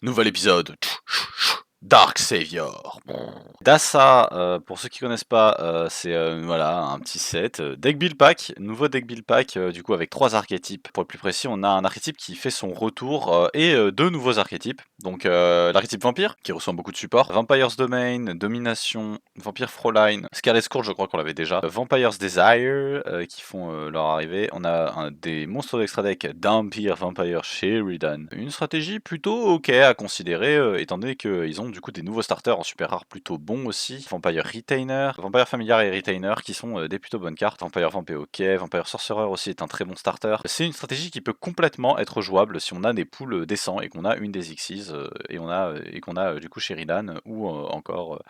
Nouvel épisode. Dark Savior. Dasa, pour ceux qui connaissent pas, c'est voilà un petit set, deck build pack, nouveau deck build pack, du coup avec 3 archétypes. Pour être plus précis, on a un archétype qui fait son retour, et 2 nouveaux archétypes. Donc l'archétype vampire, qui reçoit beaucoup de support, Vampire's Domain, Domination, Vampire Froline, Scarlet Scourge, je crois qu'on l'avait déjà, Vampire's Desire, qui font leur arrivée. On a des monstres d'extra deck, Dhampir, Vampire Sheridan. Une stratégie plutôt ok à considérer, étant donné qu'ils ont du coup des nouveaux starters en super rare plutôt bons aussi. Vampire Retainer, Vampire Familiar et Retainer qui sont des plutôt bonnes cartes. Vampire Vampé ok, Vampire Sorcerer aussi est un très bon starter. C'est une stratégie qui peut complètement être jouable si on a des pools décents et qu'on a une des Xyz et qu'on a du coup Sheridan ou encore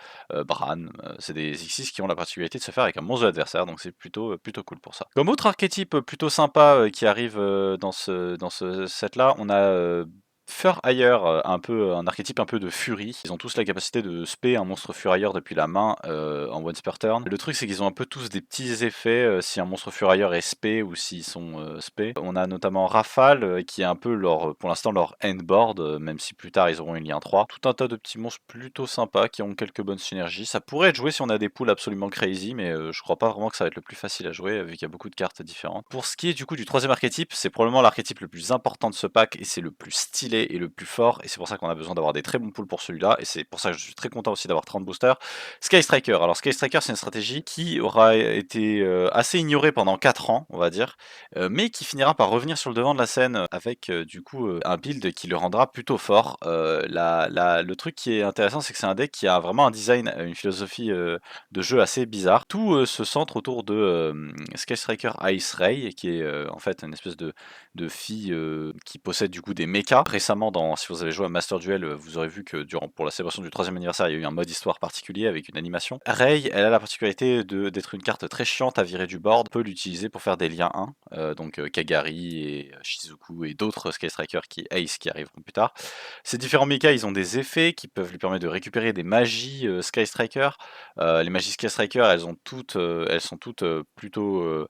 Bran. C'est des Xyz qui ont la particularité de se faire avec un monstre de l'adversaire, donc c'est plutôt cool pour ça. Comme autre archétype plutôt sympa qui arrive dans ce set là, on a Fur Hire, un peu un archétype un peu de furie. Ils ont tous la capacité de spé un monstre Fur Hire depuis la main en once per turn. Le truc c'est qu'ils ont un peu tous des petits effets si un monstre Fur Hire est spé ou s'ils sont spé. On a notamment Rafale qui est un peu leur, pour l'instant leur endboard, même si plus tard ils auront une lien 3. Tout un tas de petits monstres plutôt sympas qui ont quelques bonnes synergies. Ça pourrait être joué si on a des pools absolument crazy, mais je crois pas vraiment que ça va être le plus facile à jouer vu qu'il y a beaucoup de cartes différentes. Pour ce qui est du coup du troisième archétype, c'est probablement l'archétype le plus important de ce pack et c'est le plus stylé et le plus fort, et c'est pour ça qu'on a besoin d'avoir des très bons pools pour celui-là, et c'est pour ça que je suis très content aussi d'avoir 30 boosters. Sky Striker, alors Sky Striker c'est une stratégie qui aura été assez ignorée pendant 4 ans, on va dire, mais qui finira par revenir sur le devant de la scène avec du coup un build qui le rendra plutôt fort. Le truc qui est intéressant, c'est que c'est un deck qui a vraiment un design, une philosophie de jeu assez bizarre. Tout se centre autour de Sky Striker Ice Ray, qui est en fait une espèce de fille qui possède du coup des mechas. Récemment, si vous avez joué à Master Duel, vous aurez vu que pour la célébration du 3e anniversaire, il y a eu un mode histoire particulier avec une animation. Rei, elle a la particularité d'être une carte très chiante à virer du board. On peut l'utiliser pour faire des liens 1, donc Kagari et Shizuku et d'autres Sky Strikers qui Ace qui arriveront plus tard. Ces différents mechas, ils ont des effets qui peuvent lui permettre de récupérer des magies Sky Striker. Les magies Sky Striker, elles sont toutes plutôt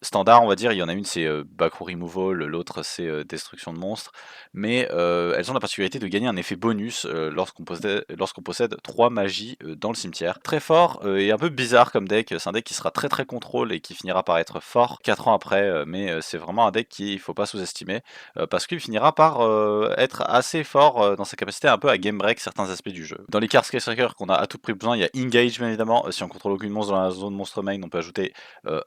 standard, on va dire. Il y en a une, c'est Backroom Removal, l'autre c'est Destruction de monstres, mais elles ont la particularité de gagner un effet bonus lorsqu'on possède 3 magies dans le cimetière. Très fort et un peu bizarre comme deck, c'est un deck qui sera très contrôle et qui finira par être fort 4 ans après, mais c'est vraiment un deck qu'il faut pas sous-estimer, parce qu'il finira par être assez fort dans sa capacité un peu à game break certains aspects du jeu. Dans les cartes Sky Striker qu'on a à tout prix besoin, il y a Engage bien évidemment, si on contrôle aucune monstre dans la zone monstre main, on peut ajouter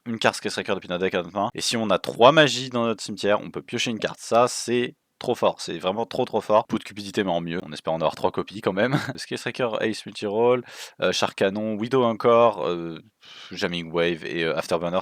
une carte Sky Striker depuis notre deck à notre main. Et si on a 3 magies dans notre cimetière, on peut piocher une carte. Ça, c'est trop fort, c'est vraiment trop fort. Peu de cupidité, mais en mieux. On espère en avoir 3 copies quand même. Sky Striker, Ace Multiroll, Shark Cannon, Widow encore, Jamming Wave et Afterburner,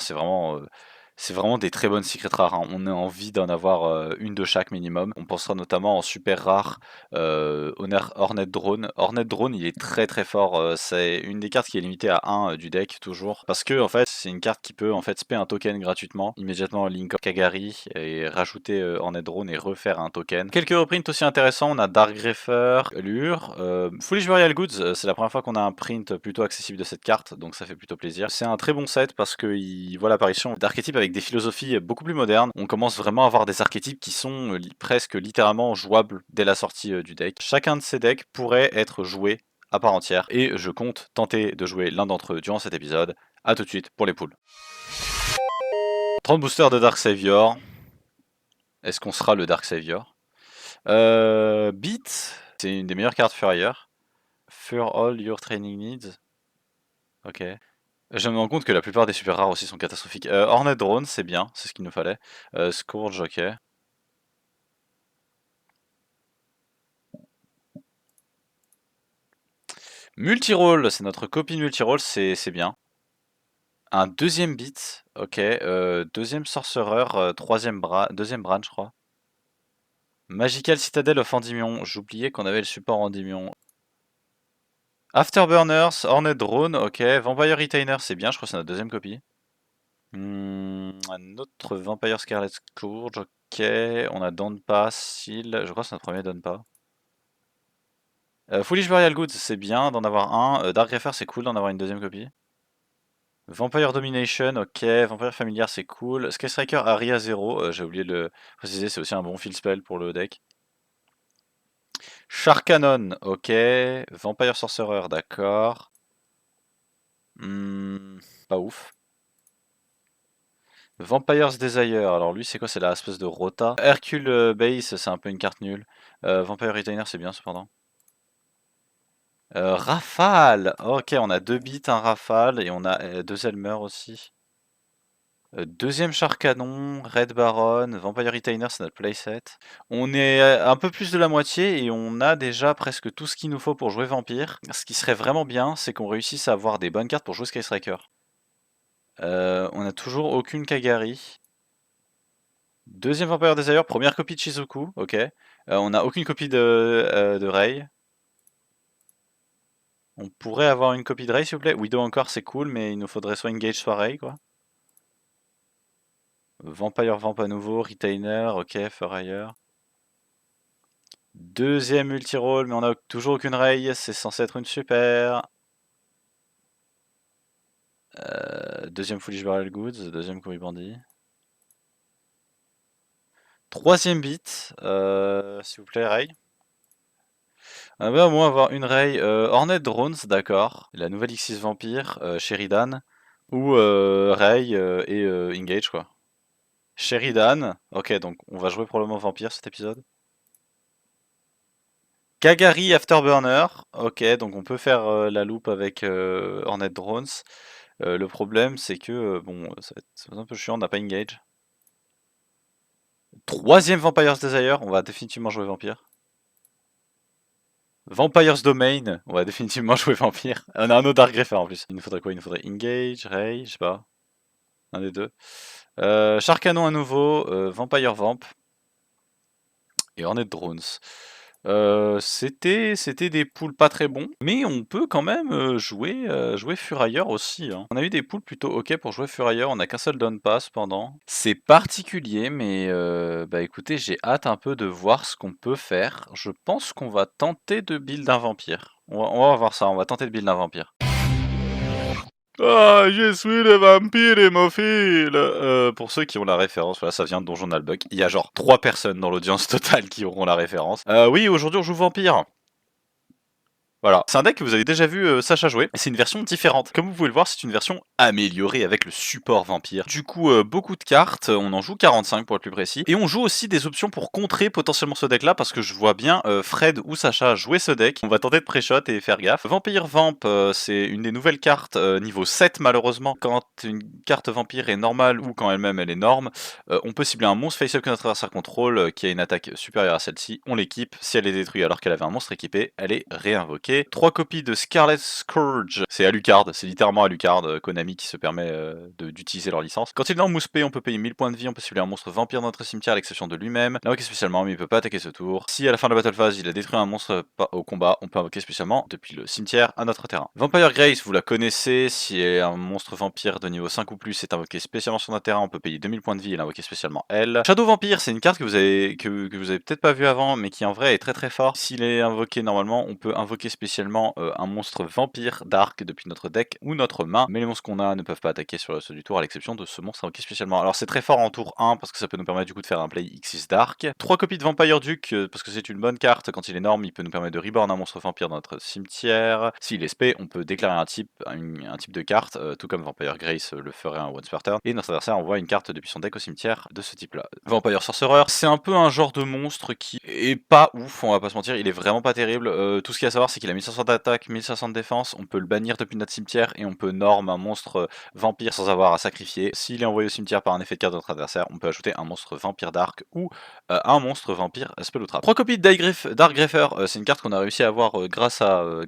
c'est vraiment des très bonnes secrets rares, hein. On a envie d'en avoir une de chaque minimum. On pensera notamment en super rare Hornet Drone. Hornet Drone, il est très fort. C'est une des cartes qui est limitée à 1 du deck toujours. Parce que en fait, c'est une carte qui peut en fait spé un token gratuitement, immédiatement link Kagari et rajouter Hornet Drone et refaire un token. Quelques reprints aussi intéressants, on a Dark Greffer, Lure, Foolish Burial Goods, c'est la première fois qu'on a un print plutôt accessible de cette carte, donc ça fait plutôt plaisir. C'est un très bon set parce qu'il voit l'apparition d'archétypes avec des philosophies beaucoup plus modernes. On commence vraiment à avoir des archétypes qui sont presque littéralement jouables dès la sortie du deck. Chacun de ces decks pourrait être joué à part entière, et je compte tenter de jouer l'un d'entre eux durant cet épisode. A tout de suite pour les poules. 30 boosters de Dark Savior. Est-ce qu'on sera le Dark Savior? Beat, c'est une des meilleures cartes Furrier. For all your training needs. Ok. Je me rends compte que la plupart des super rares aussi sont catastrophiques. Hornet Drone, c'est bien, c'est ce qu'il nous fallait. Scourge, ok. Multiroll, c'est notre copine multiroll, c'est bien. Un deuxième beat, ok. Deuxième sorcerer, deuxième Bran, je crois. Magical Citadel of Endymion, j'oubliais qu'on avait le support Endymion. Afterburners, Hornet Drone, ok. Vampire Retainer, c'est bien, je crois que c'est notre deuxième copie. Un autre Vampire Scarlet Scourge, ok. On a Donpa, Seal, je crois que c'est notre premier Donpa. Foolish Burial Goods, c'est bien d'en avoir un. Dark Greffer, c'est cool d'en avoir une deuxième copie. Vampire Domination, ok. Vampire Familiar, c'est cool. Sky Striker Aria 0, j'ai oublié de le préciser, c'est aussi un bon field spell pour le deck. Sharkanon, ok. Vampire Sorcerer, d'accord. Pas ouf. Vampire's Desire, alors lui c'est quoi? C'est la espèce de rota. Hercule Base, c'est un peu une carte nulle. Vampire Retainer, c'est bien cependant. Rafale! Ok, on a 2 bits, un Rafale, et on a 2 Elmer aussi. Deuxième char canon, Red Baron, Vampire Retainer, c'est notre playset. On est un peu plus de la moitié et on a déjà presque tout ce qu'il nous faut pour jouer Vampire. Ce qui serait vraiment bien, c'est qu'on réussisse à avoir des bonnes cartes pour jouer Sky Striker. On a toujours aucune Kagari. Deuxième Vampire Desire, première copie de Shizuku, ok. On a aucune copie de Rei. On pourrait avoir une copie de Rei s'il vous plaît. Widow encore c'est cool, mais il nous faudrait soit Engage soit Rei quoi. Vampire Vamp à nouveau, Retainer, ok, Furailleur. Deuxième multi-roll, mais on a toujours aucune Rei, c'est censé être une super. Deuxième Foolish Barrel Goods, deuxième Courrier Bandit. Troisième beat, s'il vous plaît, Rei. On va au moins avoir une Rei. Hornet Drones, d'accord. La nouvelle X6 Vampire, Sheridan. Ou Rei et Engage, quoi. Sheridan, ok, donc on va jouer probablement Vampire cet épisode. Kagari Afterburner, ok, donc on peut faire la loupe avec Hornet Drones. Le problème, c'est que, bon, ça va être un peu chiant, on n'a pas Engage. Troisième Vampire's Desire, on va définitivement jouer Vampire. Vampire's Domain, on va définitivement jouer Vampire. On a un autre Dark Greffer en plus. Il nous faudrait quoi? Il nous faudrait Engage, Ray, je sais pas. Un des deux. Sharkanon à nouveau, Vampire Vamp. Et Hornet Drones. C'était des poules pas très bons, mais on peut quand même jouer Furailleur aussi, hein. On a eu des poules plutôt ok pour jouer Furailleur, on a qu'un seul down pass pendant. C'est particulier, mais bah écoutez, j'ai hâte un peu de voir ce qu'on peut faire. Je pense qu'on va tenter de build un vampire. On va voir ça, on va tenter de build un vampire. Ah, je suis le vampire hémophile. Pour ceux qui ont la référence, voilà, ça vient de Donjon Nalbuck. Il y a genre 3 personnes dans l'audience totale qui auront la référence. Oui, aujourd'hui on joue vampire. Voilà, c'est un deck que vous avez déjà vu Sacha jouer, et c'est une version différente. Comme vous pouvez le voir, c'est une version améliorée avec le support vampire. Du coup, beaucoup de cartes, on en joue 45 pour être plus précis, et on joue aussi des options pour contrer potentiellement ce deck-là, parce que je vois bien Fred ou Sacha jouer ce deck. On va tenter de pré-shot et faire gaffe. Vampire Vamp, c'est une des nouvelles cartes niveau 7 malheureusement. Quand une carte vampire est normale ou quand elle-même elle est norme, on peut cibler un monstre face-up que notre adversaire contrôle qui a une attaque supérieure à celle-ci, on l'équipe. Si elle est détruite alors qu'elle avait un monstre équipé, elle est réinvoquée. 3 copies de Scarlet Scourge, c'est Alucard, c'est littéralement Alucard, Konami qui se permet d'utiliser leur licence. Quand il est en mousse P, on peut payer 1000 points de vie, on peut cibler un monstre vampire dans notre cimetière à l'exception de lui-même. L'invoquer spécialement, mais il peut pas attaquer ce tour. Si à la fin de la battle phase, il a détruit un monstre au combat, on peut invoquer spécialement depuis le cimetière à notre terrain. Vampire Grace, vous la connaissez, si elle est un monstre vampire de niveau 5 ou plus, c'est invoqué spécialement sur notre terrain, on peut payer 2000 points de vie et l'invoquer spécialement elle. Shadow Vampire, c'est une carte que vous avez peut-être pas vu avant, mais qui en vrai est très très fort. S'il est invoqué normalement, on peut invoquer spécialement un monstre vampire dark depuis notre deck ou notre main, mais les monstres qu'on a ne peuvent pas attaquer sur le reste du tour à l'exception de ce monstre invoqué spécialement. Alors c'est très fort en tour 1 parce que ça peut nous permettre du coup de faire un play X6 dark. 3 copies de Vampire Duke parce que c'est une bonne carte, quand il est énorme il peut nous permettre de reborn un monstre vampire dans notre cimetière. S'il est spé, on peut déclarer un type de carte, tout comme Vampire Grace le ferait un once per turn, et notre adversaire envoie une carte depuis son deck au cimetière de ce type là. Vampire Sorcerer, c'est un peu un genre de monstre qui est pas ouf, on va pas se mentir, il est vraiment pas terrible. Tout ce qu'il y a à savoir c'est qu'il a 1500 d'attaque, 1500 de défense, on peut le bannir depuis notre cimetière et on peut norm un monstre vampire sans avoir à sacrifier. S'il est envoyé au cimetière par un effet de carte de notre adversaire, on peut ajouter un monstre vampire dark ou un monstre vampire spell ou trap. 3 copies de Dark Greffer, c'est une carte qu'on a réussi à avoir grâce à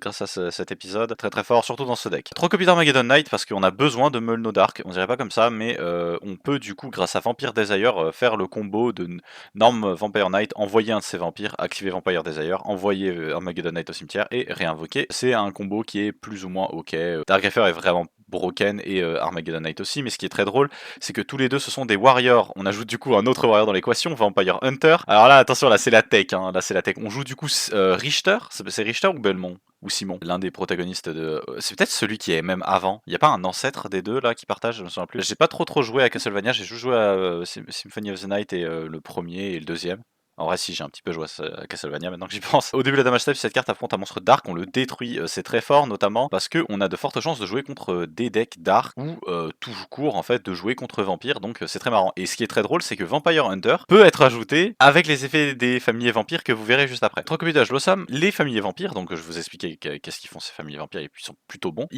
cet épisode, très très fort, surtout dans ce deck. 3 copies d'Armageddon Knight parce qu'on a besoin de Meul No Dark, on dirait pas comme ça, mais on peut du coup grâce à Vampire Desire faire le combo de norme Vampire Knight, envoyer un de ses vampires, activer Vampire Desire, envoyer Armageddon Knight au cimetière et réinvoquer. C'est un combo qui est plus ou moins ok. Dark Greffer est vraiment broken et Armageddon Knight aussi, mais ce qui est très drôle, c'est que tous les deux ce sont des warriors. On ajoute du coup un autre warrior dans l'équation, Vampire Hunter. Alors là, attention, là c'est la tech, hein. Là c'est la tech. On joue du coup Richter, c'est Richter ou Belmont ou Simon, l'un des protagonistes de. C'est peut-être celui qui est même avant. Il n'y a pas un ancêtre des deux là qui partage, je me souviens plus. J'ai pas trop joué à Castlevania, j'ai juste joué à Symphony of the Night et le premier et le deuxième. En vrai, si j'ai un petit peu joué à Castlevania maintenant que j'y pense. Au début de la damage step, si cette carte affronte un monstre dark, on le détruit. C'est très fort, notamment parce qu'on a de fortes chances de jouer contre des decks dark ou tout court en fait de jouer contre vampire. Donc c'est très marrant. Et ce qui est très drôle, c'est que Vampire Hunter peut être ajouté avec les effets des familiers vampires que vous verrez juste après. 3 copies d'Ash Blossom, les familiers vampires. Donc je vous expliquer qu'est-ce qu'ils font ces familiers vampires et puis ils sont plutôt bons.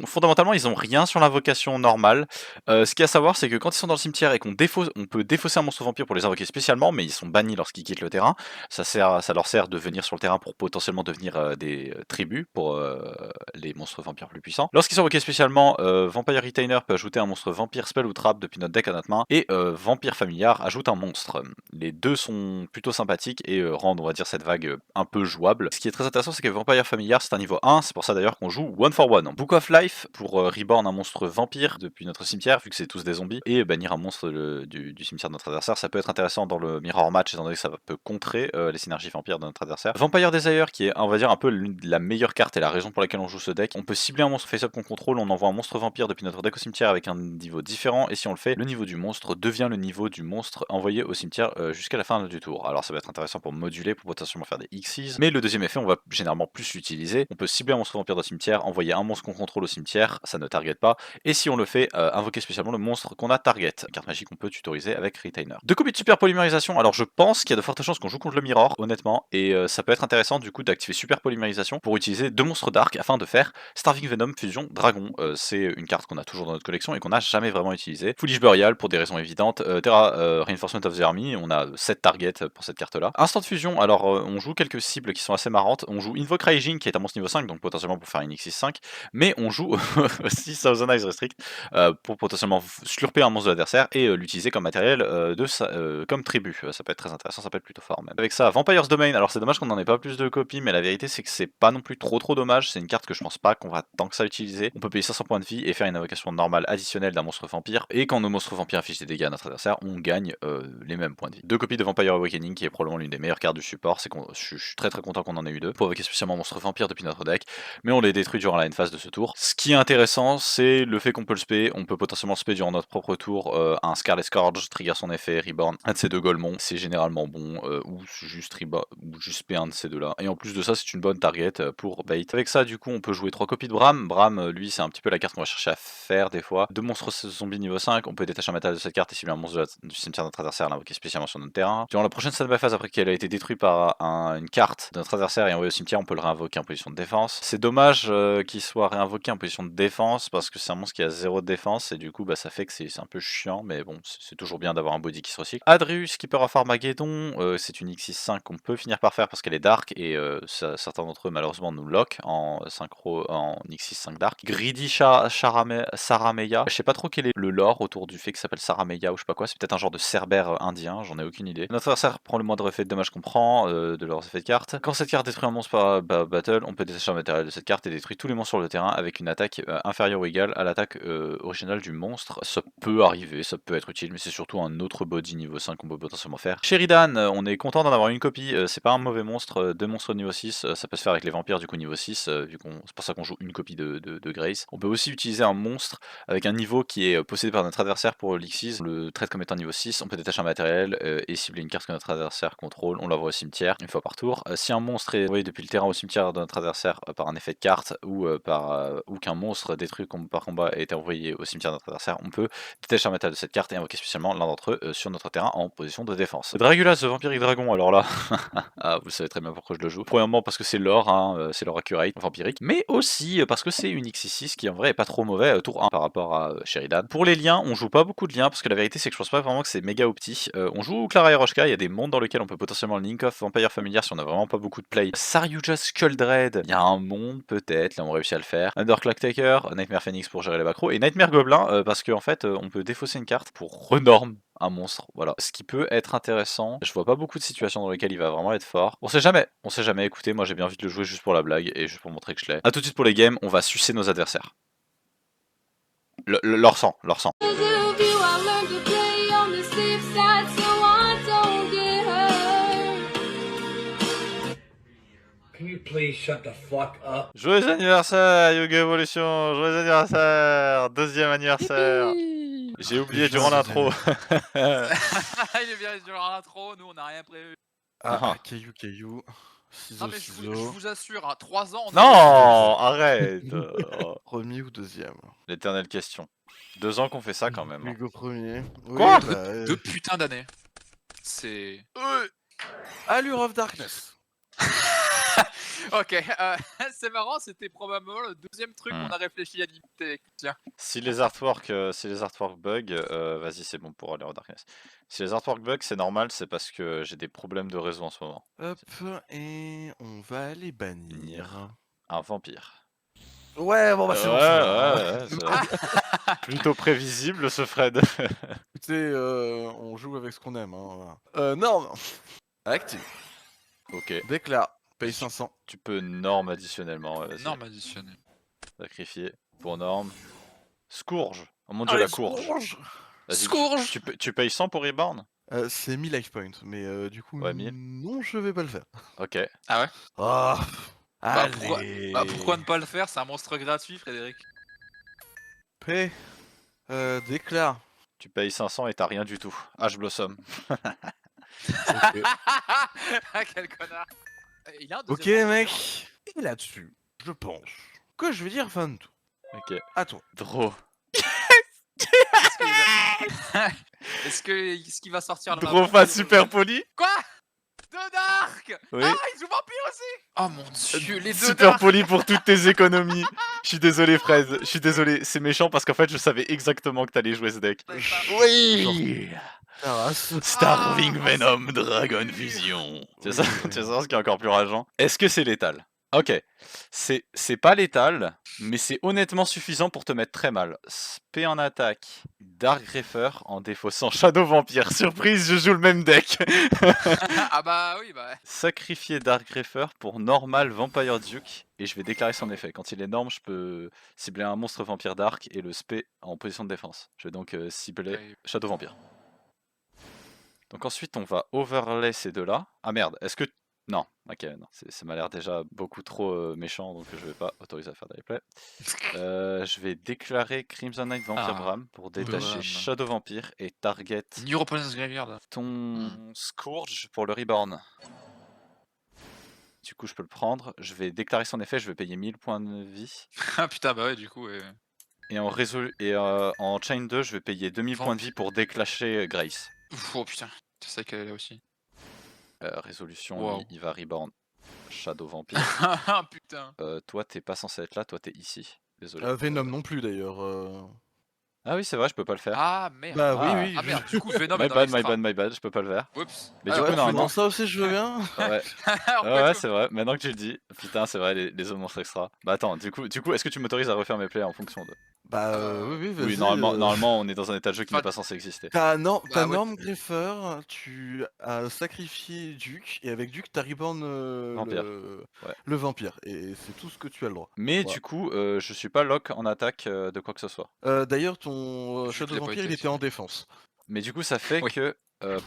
Fondamentalement, ils ont rien sur l'invocation normale. Ce qu'il y a à savoir, c'est que quand ils sont dans le cimetière et on peut défausser un monstre vampire pour les invoquer spécialement, mais ils sont bannis lorsqu'ils quittent le terrain. Ça leur sert de venir sur le terrain pour potentiellement devenir des tribus pour les monstres vampires plus puissants. Lorsqu'ils sont invoqués spécialement, Vampire Retainer peut ajouter un monstre vampire spell ou trap depuis notre deck à notre main, et Vampire Familiar ajoute un monstre. Les deux sont plutôt sympathiques et rendent, on va dire, cette vague un peu jouable. Ce qui est très intéressant, c'est que Vampire Familiar c'est un niveau 1, c'est pour ça d'ailleurs qu'on joue one for one. Book of Life pour reborn un monstre vampire depuis notre cimetière, vu que c'est tous des zombies, et bannir un monstre du cimetière de notre adversaire. Ça peut être intéressant dans le mirror match, étant donné que ça peut contrer les synergies vampires de notre adversaire. Vampire Desire, qui est, on va dire, un peu la meilleure carte et la raison pour laquelle on joue ce deck. On peut cibler un monstre face-up qu'on contrôle, on envoie un monstre vampire depuis notre deck au cimetière avec un niveau différent, et si on le fait, le niveau du monstre devient le niveau du monstre envoyé au cimetière jusqu'à la fin du tour. Alors ça va être intéressant pour moduler, pour potentiellement faire des Xyz, mais le deuxième effet, on va généralement plus l'utiliser. On peut cibler un monstre vampire dans le cimetière, envoyer un monstre qu'on contrôle au cimetière, ça ne target pas, et si on le fait, invoquer spécialement le monstre qu'on a target. Une carte magique qu'on peut tutoriser avec Retainer. Deux copies de super polymérisation, alors je pense qu'il y a de fortes chances qu'on joue contre le mirror, honnêtement, et ça peut être intéressant du coup d'activer super polymérisation pour utiliser deux monstres dark afin de faire Starving Venom Fusion Dragon. C'est une carte qu'on a toujours dans notre collection et qu'on n'a jamais vraiment utilisée. Foolish Burial pour des raisons évidentes, Terra Reinforcement of the Army, on a 7 targets pour cette carte là. Instant Fusion, alors on joue quelques cibles qui sont assez marrantes, on joue Invoke Raijin qui est un monstre niveau 5, donc potentiellement pour faire une X65, mais on joue aussi Thousand Eyes Restrict pour potentiellement slurper un monstre de l'adversaire et l'utiliser comme matériel comme tribu. Ça peut être très intéressant, ça peut être plutôt fort même. Avec ça, Vampire's Domain, alors c'est dommage qu'on n'en ait pas plus de copies, mais la vérité c'est que c'est pas non plus trop dommage, c'est une carte que je pense pas qu'on va tant que ça utiliser. On peut payer 500 points de vie et faire une invocation normale additionnelle d'un monstre vampire, et quand nos monstres vampires affichent des dégâts à notre adversaire, on gagne les mêmes points de vie. Deux copies de Vampire Awakening, qui est probablement l'une des meilleures cartes du support, je suis très content qu'on en ait eu deux, pour invoquer spécialement monstre vampire depuis notre deck, mais on les détruit durant la end phase de ce tour. Ce qui est intéressant, c'est le fait qu'on peut le spé, on peut potentiellement spé durant notre propre tour un Scarlet Scourge, trigger son effet, reborn un de ces deux Golemons, c'est généralement bon, ou juste spé un de ces deux là. Et en plus de ça, c'est une bonne target pour bait. Avec ça, du coup, on peut jouer 3 copies de Bram. Bram, lui, c'est un petit peu la carte qu'on va chercher à faire des fois. Deux monstres zombies niveau 5, on peut détacher un métal de cette carte et cibler un monstre du cimetière de notre adversaire, l'invoquer spécialement sur notre terrain. Durant la prochaine stand-by phase, après qu'elle a été détruite par une carte de notre adversaire et envoyée au cimetière, on peut le réinvoquer en position de défense. C'est dommage qu'il soit réinvoqué en position de défense parce que c'est un monstre qui a 0 de défense et du coup, ça fait que c'est un peu chiant, mais bon, c'est toujours bien d'avoir un body qui se recycle. Adrius, Keeper of Armageddon, c'est une X65 qu'on peut finir par faire parce qu'elle est dark et certains d'entre eux malheureusement nous lock en synchro en X65 dark. Greedy Sarameya, je sais pas trop quel est le lore autour du fait que ça s'appelle Sarameya ou je sais pas quoi, c'est peut-être un genre de cerbère indien, j'en ai aucune idée. Notre adversaire prend le moindre effet de dommage qu'on prend de leurs effets de carte. Quand cette carte détruit un monstre par battle, on peut détacher un matériel de cette carte et détruire tous les monstres sur le terrain avec une attaque inférieure ou égale à l'attaque originale du monstre. Ça peut arriver, ça peut être utile, mais c'est surtout un autre body niveau 5 qu'on peut potentiellement faire. Sheridan, on est content d'en avoir une copie, c'est pas un mauvais monstre, deux monstres niveau 6, ça peut se faire avec les vampires du coup niveau 6, c'est pour ça qu'on joue une copie de Grace. On peut aussi utiliser un monstre avec un niveau qui est possédé par notre adversaire pour l'X6, on le traite comme étant niveau 6, on peut détacher un matériel et cibler une carte que notre adversaire contrôle, on l'envoie au cimetière une fois par tour. Si un monstre est envoyé depuis le terrain au cimetière de notre adversaire par un effet de carte ou qu'un monstre détruit par combat a été envoyé au cimetière de notre adversaire, on peut détacher un matériel de cette carte et invoquer spécialement l'un d'entre eux sur notre terrain en position de défense. Dragula, ce Vampiric Dragon, alors là, ah, vous savez très bien pourquoi je le joue. Premièrement parce que c'est l'or, hein, c'est l'or accurate, vampirique, mais aussi parce que c'est une X6 qui en vrai est pas trop mauvais tour 1 par rapport à Sheridan. Pour les liens, on joue pas beaucoup de liens parce que la vérité c'est que je pense pas vraiment que c'est méga opti. On joue Clara et Roshka, il y a des mondes dans lesquels on peut potentiellement link off Vampire Familiar si on a vraiment pas beaucoup de play. Saryuja Skulldread, il y a un monde peut-être, là on réussit à le faire. Underclock Taker, Nightmare Phoenix pour gérer les macros, et Nightmare Goblin parce qu'en fait on peut défausser une carte pour renorm un monstre, voilà. Ce qui peut être intéressant, je vois pas beaucoup de situations dans lesquelles il va vraiment être fort. On sait jamais, écoutez, moi j'ai bien envie de le jouer juste pour la blague et juste pour montrer que je l'ai. A tout de suite pour les games, on va sucer nos adversaires. Leur sang, leur sang. Can you please shut the fuck up? Joyeux anniversaire, Yoga Evolution, joyeux anniversaire, deuxième anniversaire. J'ai oublié durant l'intro. Il est bien durant l'intro, nous on n'a rien prévu. Ah. caillou. Non Ciseaux, mais je ciseaux. vous assure, hein, 3 ans, on a Non, arrête. Oh, Premier ou deuxième? l'éternelle question. 2 ans qu'on fait ça quand même. Hein. Hugo premier. Oui, Quoi bah, 2 putains d'années. C'est... Allure of Darkness. Ok, c'est marrant, c'était probablement le deuxième truc qu'on a réfléchi à limiter. Tiens. Si les artworks bug, vas-y c'est bon pour Allure of Darkness. Si les artworks bug, c'est normal, c'est parce que j'ai des problèmes de réseau en ce moment. Hop, et on va les bannir. Un vampire. Ouais, bon bah c'est bon ça. Ouais, c'est plutôt prévisible ce Fred. Écoutez, on joue avec ce qu'on aime. Hein, voilà. Norme. Active. Ok. Déclare. Paye 500. Tu peux norme additionnellement. Ouais, vas-y. Norme additionnelle. Sacrifier pour norme. Scourge. Oh mon dieu, la courge. Vas-y, Scourge. tu payes 100 pour Reborn? C'est 1000 life points, mais du coup, Ouais, 1000. non, je vais pas le faire. Ok. Ah ouais Ah, Bah, allez. pourquoi ne pas le faire? C'est un monstre gratuit, Frédéric. Paix. Déclare. Tu payes 500 et t'as rien du tout. H Blossom. Ok, Quel connard. Il a un ok, deuxième monstre. mec. Et là-dessus, je pense que je vais dire fin tout. Ok. À toi. Draw. Est-ce qu'il va sortir là Draw face super poli. Quoi? Deux dark. Oui. Ah, il joue vampire aussi. Oh mon dieu, les deux Super dark. poli pour toutes tes économies. Je suis désolé Fred, je suis désolé, c'est méchant parce qu'en fait je savais exactement que t'allais jouer ce deck. Oui. Starving Venom Dragon Fusion. C'est ça, c'est ça ce qui est encore plus rageant. Est-ce que c'est létal? Ok, c'est pas létal, mais c'est honnêtement suffisant pour te mettre très mal. Spé en attaque, Dark Greffer en défaussant Shadow Vampire. Surprise, je joue le même deck. Ah bah oui, bah. Sacrifier Dark Greffer pour normal Vampire Duke et je vais déclarer son effet. Quand il est norme, je peux cibler un monstre vampire Dark et le spé en position de défense. Je vais donc cibler Shadow Vampire. Donc ensuite on va overlay ces deux-là. Ah merde, est-ce que... Non, ok, non, ça m'a l'air déjà beaucoup trop méchant, donc je vais pas autoriser à faire de replay. Je vais déclarer Crimson Knight Vampire Bram pour détacher Bram. Shadow Vampire et target New Opponent's Graveyard. ton Scourge pour le Reborn. Du coup je peux le prendre, je vais déclarer son effet, je vais payer 1000 points de vie. Ah putain, bah ouais, du coup. Et en Chain 2, je vais payer 2000 points de vie pour déclencher Grace. Oh putain, c'est ça qu'elle est là aussi. Résolution, Wow. il va Reborn. Shadow Vampire. Ah putain. Toi, t'es pas censé être là, toi, t'es ici. Désolé. Venom non plus d'ailleurs. Ah oui, c'est vrai, je peux pas le faire. Ah merde. Bah Ah. oui. Ah merde, du coup, Venom My est dans bad, l'extra. my bad, je peux pas le faire. Oups. Mais Ah du ouais, coup, Ouais, normalement. non, ça aussi je veux bien. Ouais, On ouais, peut tout. c'est vrai, maintenant que tu le dis. Putain, c'est vrai, les autres monstres extra. Bah attends, du coup est-ce que tu m'autorises à refaire mes plays en fonction de. Bah oui, vas-y. Oui, normalement, on est dans un état de jeu qui n'est pas censé exister. T'as Bah ouais. Norm Greffer, tu as sacrifié Duke, et avec Duke, t'as reborn Vampire. le vampire. Et c'est tout ce que tu as le droit. Mais Voilà. du coup, je suis pas lock en attaque de quoi que ce soit. D'ailleurs, ton Duke Shadow l'a pas Vampire, été il était en défense. Mais du coup, ça fait Oui. que,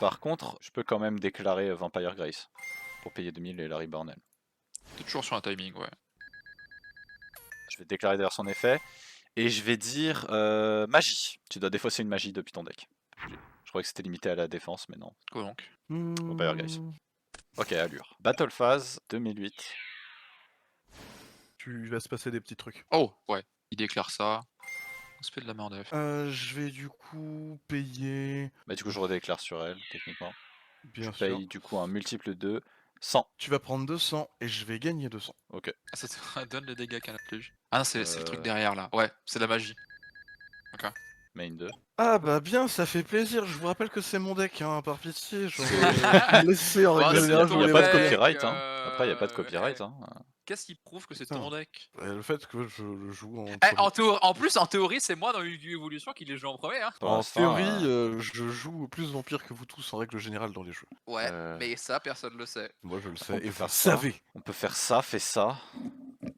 par contre, je peux quand même déclarer Vampire Grace pour payer 2000 et la Reborn elle. T'es toujours sur un timing, ouais. Je vais déclarer d'ailleurs son effet. Et je vais dire magie. Tu dois défausser une magie depuis ton deck. Je croyais que c'était limité à la défense, mais non. Quoi donc? Vampire Grace. Ok, allure. Battle Phase 2008. Tu laisses passer des petits trucs. Oh, ouais. Il déclare ça. On se fait de la merde. Je vais du coup payer... Bah du coup je redéclare sur elle, techniquement. Bien je sûr. paye du coup un multiple de 100. Tu vas prendre 200 et je vais gagner 200. Ok. Ah, ça te donne les dégâts qu'elle inflige. Ah non, c'est le truc derrière là. Ouais, c'est de la magie. Ok. Main 2. Ah bah bien, ça fait plaisir. Je vous rappelle que c'est mon deck, hein, par pitié. J'aurais laissé en règle c'est générale, je ton Il n'y a voulais pas de deck, copyright, hein. Après, il n'y a pas de copyright, hein. Qu'est-ce qui prouve que c'est Putain. ton deck? Le fait que je le joue en En plus, en théorie, c'est moi dans Yu-Gi-Oh! Evolution qui les joue en premier. Hein. Pour En l'instant, théorie, je joue plus vampire que vous tous en règle générale dans les jeux. Ouais, mais ça, personne le sait. Moi je le on sais, peut et vous faire ça. savez. On peut faire ça, fais ça.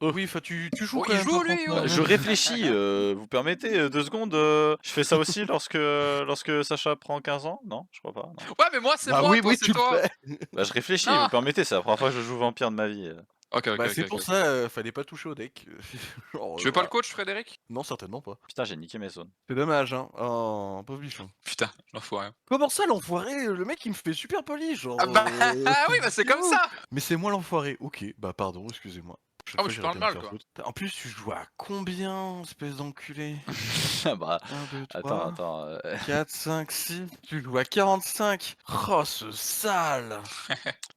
Oui, enfin tu joues Oh, quand il même. joue, par lui, contre, ouais. hein. Je réfléchis, vous permettez 2 secondes je fais ça aussi lorsque Sacha prend 15 ans? Non, je crois pas. Non. Ouais, mais moi, c'est Bah moi, oui, toi, oui, c'est tu toi. le fais. Bah je réfléchis, Non. vous permettez, c'est la première fois que je joue vampire de ma vie. Ok, ok, Bah, ok. c'est pour ok. ça, fallait pas toucher au deck. Genre, Tu veux pas le voilà. coach, Frédéric? Non, certainement pas. Putain, j'ai niqué mes zones. C'est dommage, hein. Oh, pauvre bichon. Putain, l'enfoiré. Comment ça, l'enfoiré? Le mec, il me fait super poli, genre. Ah bah oui, bah c'est comme ça. Mais c'est moi l'enfoiré. Ok, bah pardon, excusez-moi. Chaque Ah, fois, mais tu j'irais parles bien me mal, faire quoi. foutre. En plus, tu joues à combien, espèce d'enculé? Ah bah, 1, 2, attends, 3, attends. 4, 5, 6. Tu joues à 45. Oh, ce sale!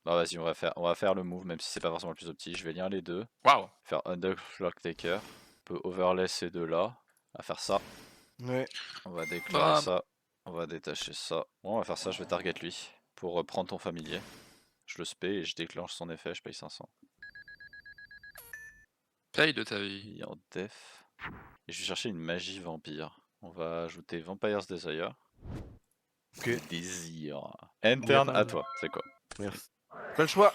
Bah vas-y, on va faire le move, même si c'est pas forcément le plus opti. Je vais lire les deux. Waouh. Faire Underclock Taker. On peut overlay ces deux-là. On va faire ça. Ouais. On va déclarer Bam. ça. On va détacher ça. Bon, on va faire ça, je vais target lui. Pour prendre ton familier. Je le spé et je déclenche son effet, je paye 500. Paye de ta vie. Il est en def. Et je vais chercher une magie vampire. On va ajouter Vampire's Desire. Ok. Désir. Interne pas à de- toi, c'est quoi? Merci. Pas le choix.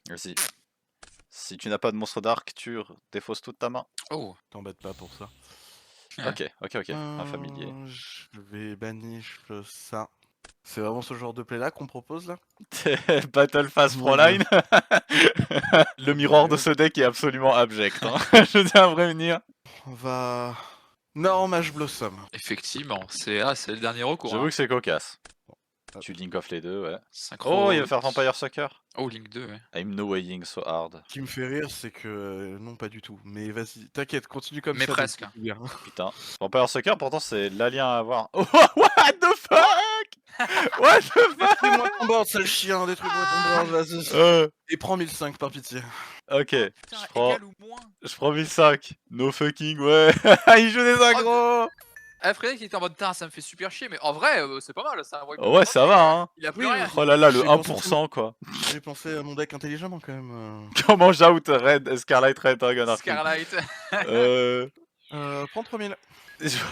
Merci. Si tu n'as pas de monstre dark, tu défausses toute ta main. Oh. T'embête pas pour ça. Ok, ok. Un familier. Je vais bannir ça. C'est vraiment ce genre de play là qu'on propose là? Battle Phase Mon Proline. Le miroir de ce deck est absolument abject. Hein. Je tiens à prévenir. On va. Non, Mage Blossom. Effectivement, c'est le dernier recours. J'avoue Hein. que c'est cocasse. Hop. Tu link off les deux, ouais. Synchro. Oh, il va faire Vampire Sucker. Oh, Link 2, ouais. I'm no weighing so hard. Ce qui me fait rire, c'est que. Non, pas du tout. Mais vas-y, t'inquiète, continue comme Mais ça. presque. c'est bien. Putain. Vampire Sucker, pourtant, c'est l'alien à avoir. Oh, what the fuck? What the fuck? Détruis-moi ton board, sale chien, détruis-moi ton board, vas-y. Et prends 1005 par pitié. Ok, Putain, je prends, égal ou moins. je prends 1005. No fucking, ouais. Il joue des agros. Ah, Frédéric il était en mode, putain, ça me fait super chier, mais en vrai, c'est pas mal, ça. Ouais, ça va, hein. Il a plus Oui, rien. Oh là là, le J'ai pensé 1%, quoi. J'ai pensé à mon deck intelligemment quand même. Comment j'out Red, Scarlight Red Dragon Arcane. Scarlight. Prends 3000.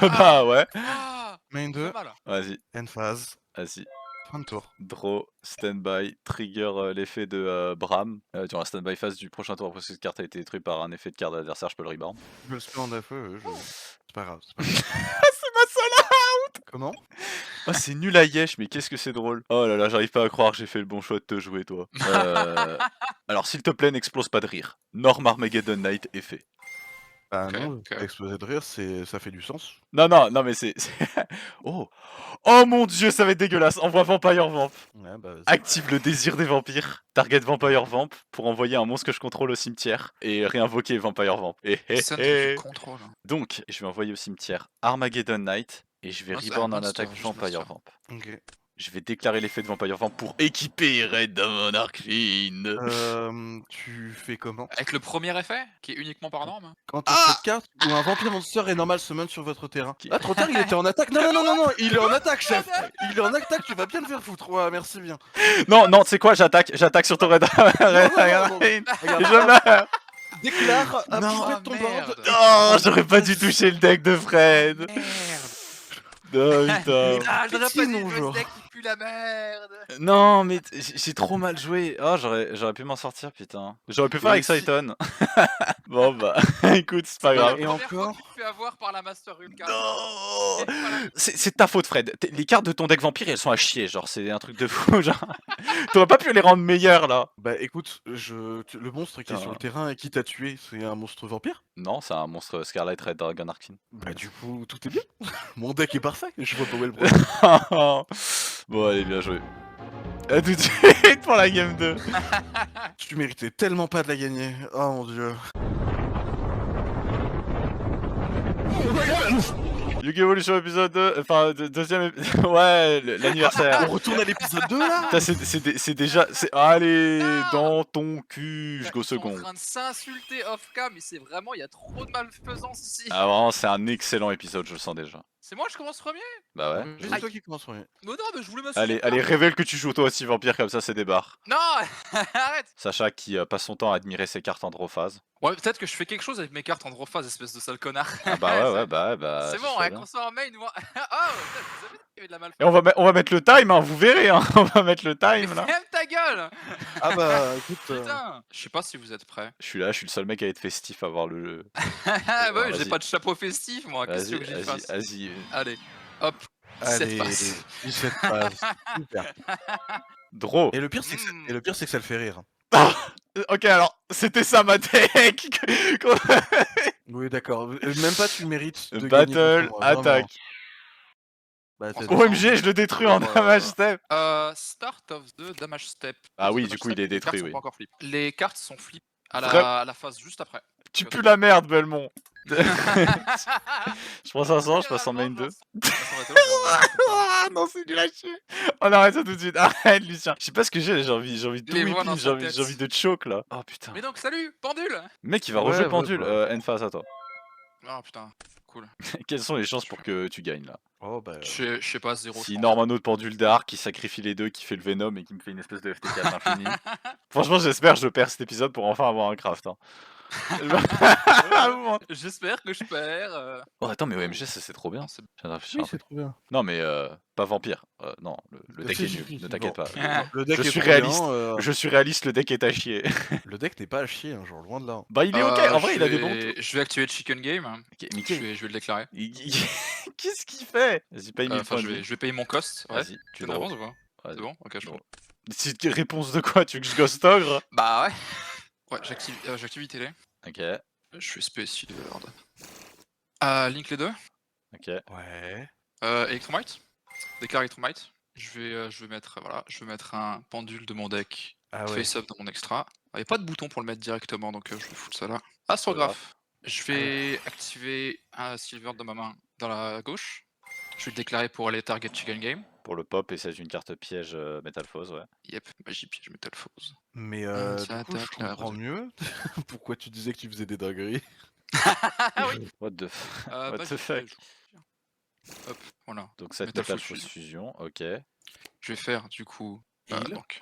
Bah ouais. Ah, Main pas 2, mal. Vas-y, end phase, vas-y. fin de tour. Draw, standby, trigger l'effet de Bram. Durant la standby phase du prochain tour, après que cette carte a été détruite par un effet de carte adversaire, je peux le rebound. Je le spam en feu, c'est pas grave. C'est pas grave. C'est ma seule. Comment? Oh, c'est nul à yesh, mais qu'est-ce que c'est drôle. Oh là là, j'arrive pas à croire que j'ai fait le bon choix de te jouer, toi. Alors, s'il te plaît, n'explose pas de rire. Norm Armageddon Knight est fait. Bah Ok, non, ok. exploser de rire, ça fait du sens. Non, mais c'est. Oh! Oh mon dieu, ça va être dégueulasse. Envoie Vampire Vamp. Ouais, bah vas-y. Active le désir des vampires. Target Vampire Vamp pour envoyer un monstre que je contrôle au cimetière et réinvoquer Vampire Vamp. Ça ne contrôle. Donc, je vais envoyer au cimetière Armageddon Knight et je vais Ah, c'est reborn un en monstre, attaque juste Vampire monstre. Vamp. Ok. Je vais déclarer l'effet de Vampire Vamp pour équiper Red Demon Arcane. Tu fais comment? Avec le premier effet, qui est uniquement par norme. Quand cette carte ou un vampire monster est normal summon sur votre terrain. Qui- Ah, trop tard, il était en attaque. Non, il est en attaque, chef. Il est en attaque, tu vas bien le faire foutre. Ouais, merci bien. Non, tu sais quoi, j'attaque sur ton Red non, Arcane. non. Et Regarde, je meurs. déclare un Non, petit peu ton board. merde. Oh, j'aurais pas dû toucher le deck de Fred. Merde. Non, putain. Ah, j'aurais Pitié, pas dit non, le genre. deck qui pue la merde. Non, mais j'ai trop mal joué. Oh, j'aurais pu m'en sortir, putain. J'aurais pu faire avec Et si- Saiton. Bon, bah, écoute, c'est pas grave. Et La première fois encore que tu te fais avoir par la Master Rune card. Non. C'est de ta faute, Fred. Les cartes de ton deck vampire, elles sont à chier. Genre, c'est un truc de fou. Genre, t'aurais pas pu les rendre meilleures là. Bah écoute, le monstre qui est sur Putain. le terrain et qui t'a tué, c'est un monstre vampire? Non, c'est un monstre Scarlet Red Dragon Arcane. Bah du coup, tout est bien. Mon deck est parfait, je vois pas où est le problème. Bon, allez, bien joué. À tout de suite pour la game 2. Tu méritais tellement pas de la gagner. Oh mon dieu. Yu-Gi Evolution épisode 2, enfin deuxième ouais, l'anniversaire. On retourne à l'épisode 2 là? Putain, c'est déjà, allez, Non. dans ton cul, je go Ils sont en second. train de s'insulter off cam, mais c'est vraiment, il y a trop de malfaisance ici. Ah vraiment, c'est un excellent épisode, je le sens déjà. C'est moi, je commence premier. Bah ouais. Mais c'est toi qui commence premier. Mais non, mais je voulais m'assurer. Allez, révèle que tu joues toi aussi vampire, comme ça c'est des barres. Non, arrête. Sacha qui passe son temps à admirer ses cartes en draw phase. Ouais, peut-être que je fais quelque chose avec mes cartes en draw phase, espèce de sale connard. Ah bah ouais, bah. C'est ce bon, serait hein, bien. qu'on soit en main, moi. Oh, vous avez dit qu'il y avait de la Et malfaçon. on va mettre le time, hein, vous verrez, hein. On va mettre le Mais time là. ferme ta gueule. Ah bah écoute. Putain. Je sais pas si vous êtes prêts. Je suis là, je suis le seul mec à être festif à voir le. Ah ouais, j'ai vas-y. pas de chapeau festif, moi. Qu'est-ce Vas-y, que je fasse? vas-y. Allez, hop. Allez, 17 passes. 17 passes. Super. Draw. Et le pire c'est que, Mm. et le pire, c'est que ça le fait rire. Ok, alors, c'était ça ma deck. Oui, d'accord. Même pas tu mérites de gagner Battle, contre moi, vraiment. attaque. Bah, t'as Franchement, dit- OMG, je le détruis en damage step. Start of the damage step. Ah The oui, damage du coup, step, il est les cartes détruit, sont oui. pas encore flip. Les cartes sont flip à Vrai- à la phase juste après. Tu pues la merde, Belmont. Je prends 500, je passe en main 2. Ah non, c'est nul à chier. On arrête ça tout de suite. Arrête, Lucien. Je sais pas ce que j'ai envie de tout Les voix whipping, dans sa tête. j'ai envie de choke là. Oh putain. Mais donc, salut, pendule. Le mec, il va Ouais, rejouer ouais, pendule. bah. N-Phase à toi. Ah putain, cool. Quelles sont les chances pour que tu gagnes là? Oh, bah. Je sais pas, 0. Si Normano de pendule d'art qui sacrifie les deux, qui fait le Venom et qui me fait une espèce de FT4 infini. Franchement, j'espère que je perds cet épisode pour enfin avoir un craft. Hein. J'espère que je perds. Oh attends, mais OMG, c'est trop bien. Non, c'est- Je viens de réfléchir Oui, un truc. c'est trop bien. Non mais pas vampire. Non, le deck Si, est si, nul, si, ne si, t'inquiète bon. pas. Le deck Je est suis trop bien, réaliste. Je suis réaliste, le deck est à chier. Le deck n'est pas à chier, hein, genre loin de là. Bah il est ok, en vrai il a des bons tours. Je vais activer le Chicken Game. Ok, mais Je vais le déclarer. qu'est-ce qu'il fait? Vas-y, paye 1000 Enfin, points je de vie. vais payer mon cost. Ouais. Vas-y, tu Tu drop. avance ou pas? Vas-y. C'est bon? Ok, je Bon. trouve. C'est une réponse de quoi? Tu veux que je ghost ogre? Bah ouais. Ouais, j'active télé. Ok, Je fais Space Lord. Link les deux. ok. Ouais. Electromite. Déclare Electromite. Je vais mettre, voilà, je vais mettre un pendule de mon deck Ah ouais. face up dans mon extra. Il n'y a pas de bouton pour le mettre directement, donc je vais foutre ça là. Astrographe. Je vais activer un Silver dans ma main dans la gauche. Je vais le déclarer pour aller target Chicken Game. Pour le pop, et c'est une carte piège Metalphose, ouais. Yep, magie piège Metalphose. Mais Ça du coup, je attaque la comprends mieux pourquoi tu disais que tu faisais des dingueries. Ah oui. What the fuck? What Magie the fuck? piège. Hop, voilà. Donc cette Metalphose Metalphose fusion, ok. Je vais faire du coup Heal. donc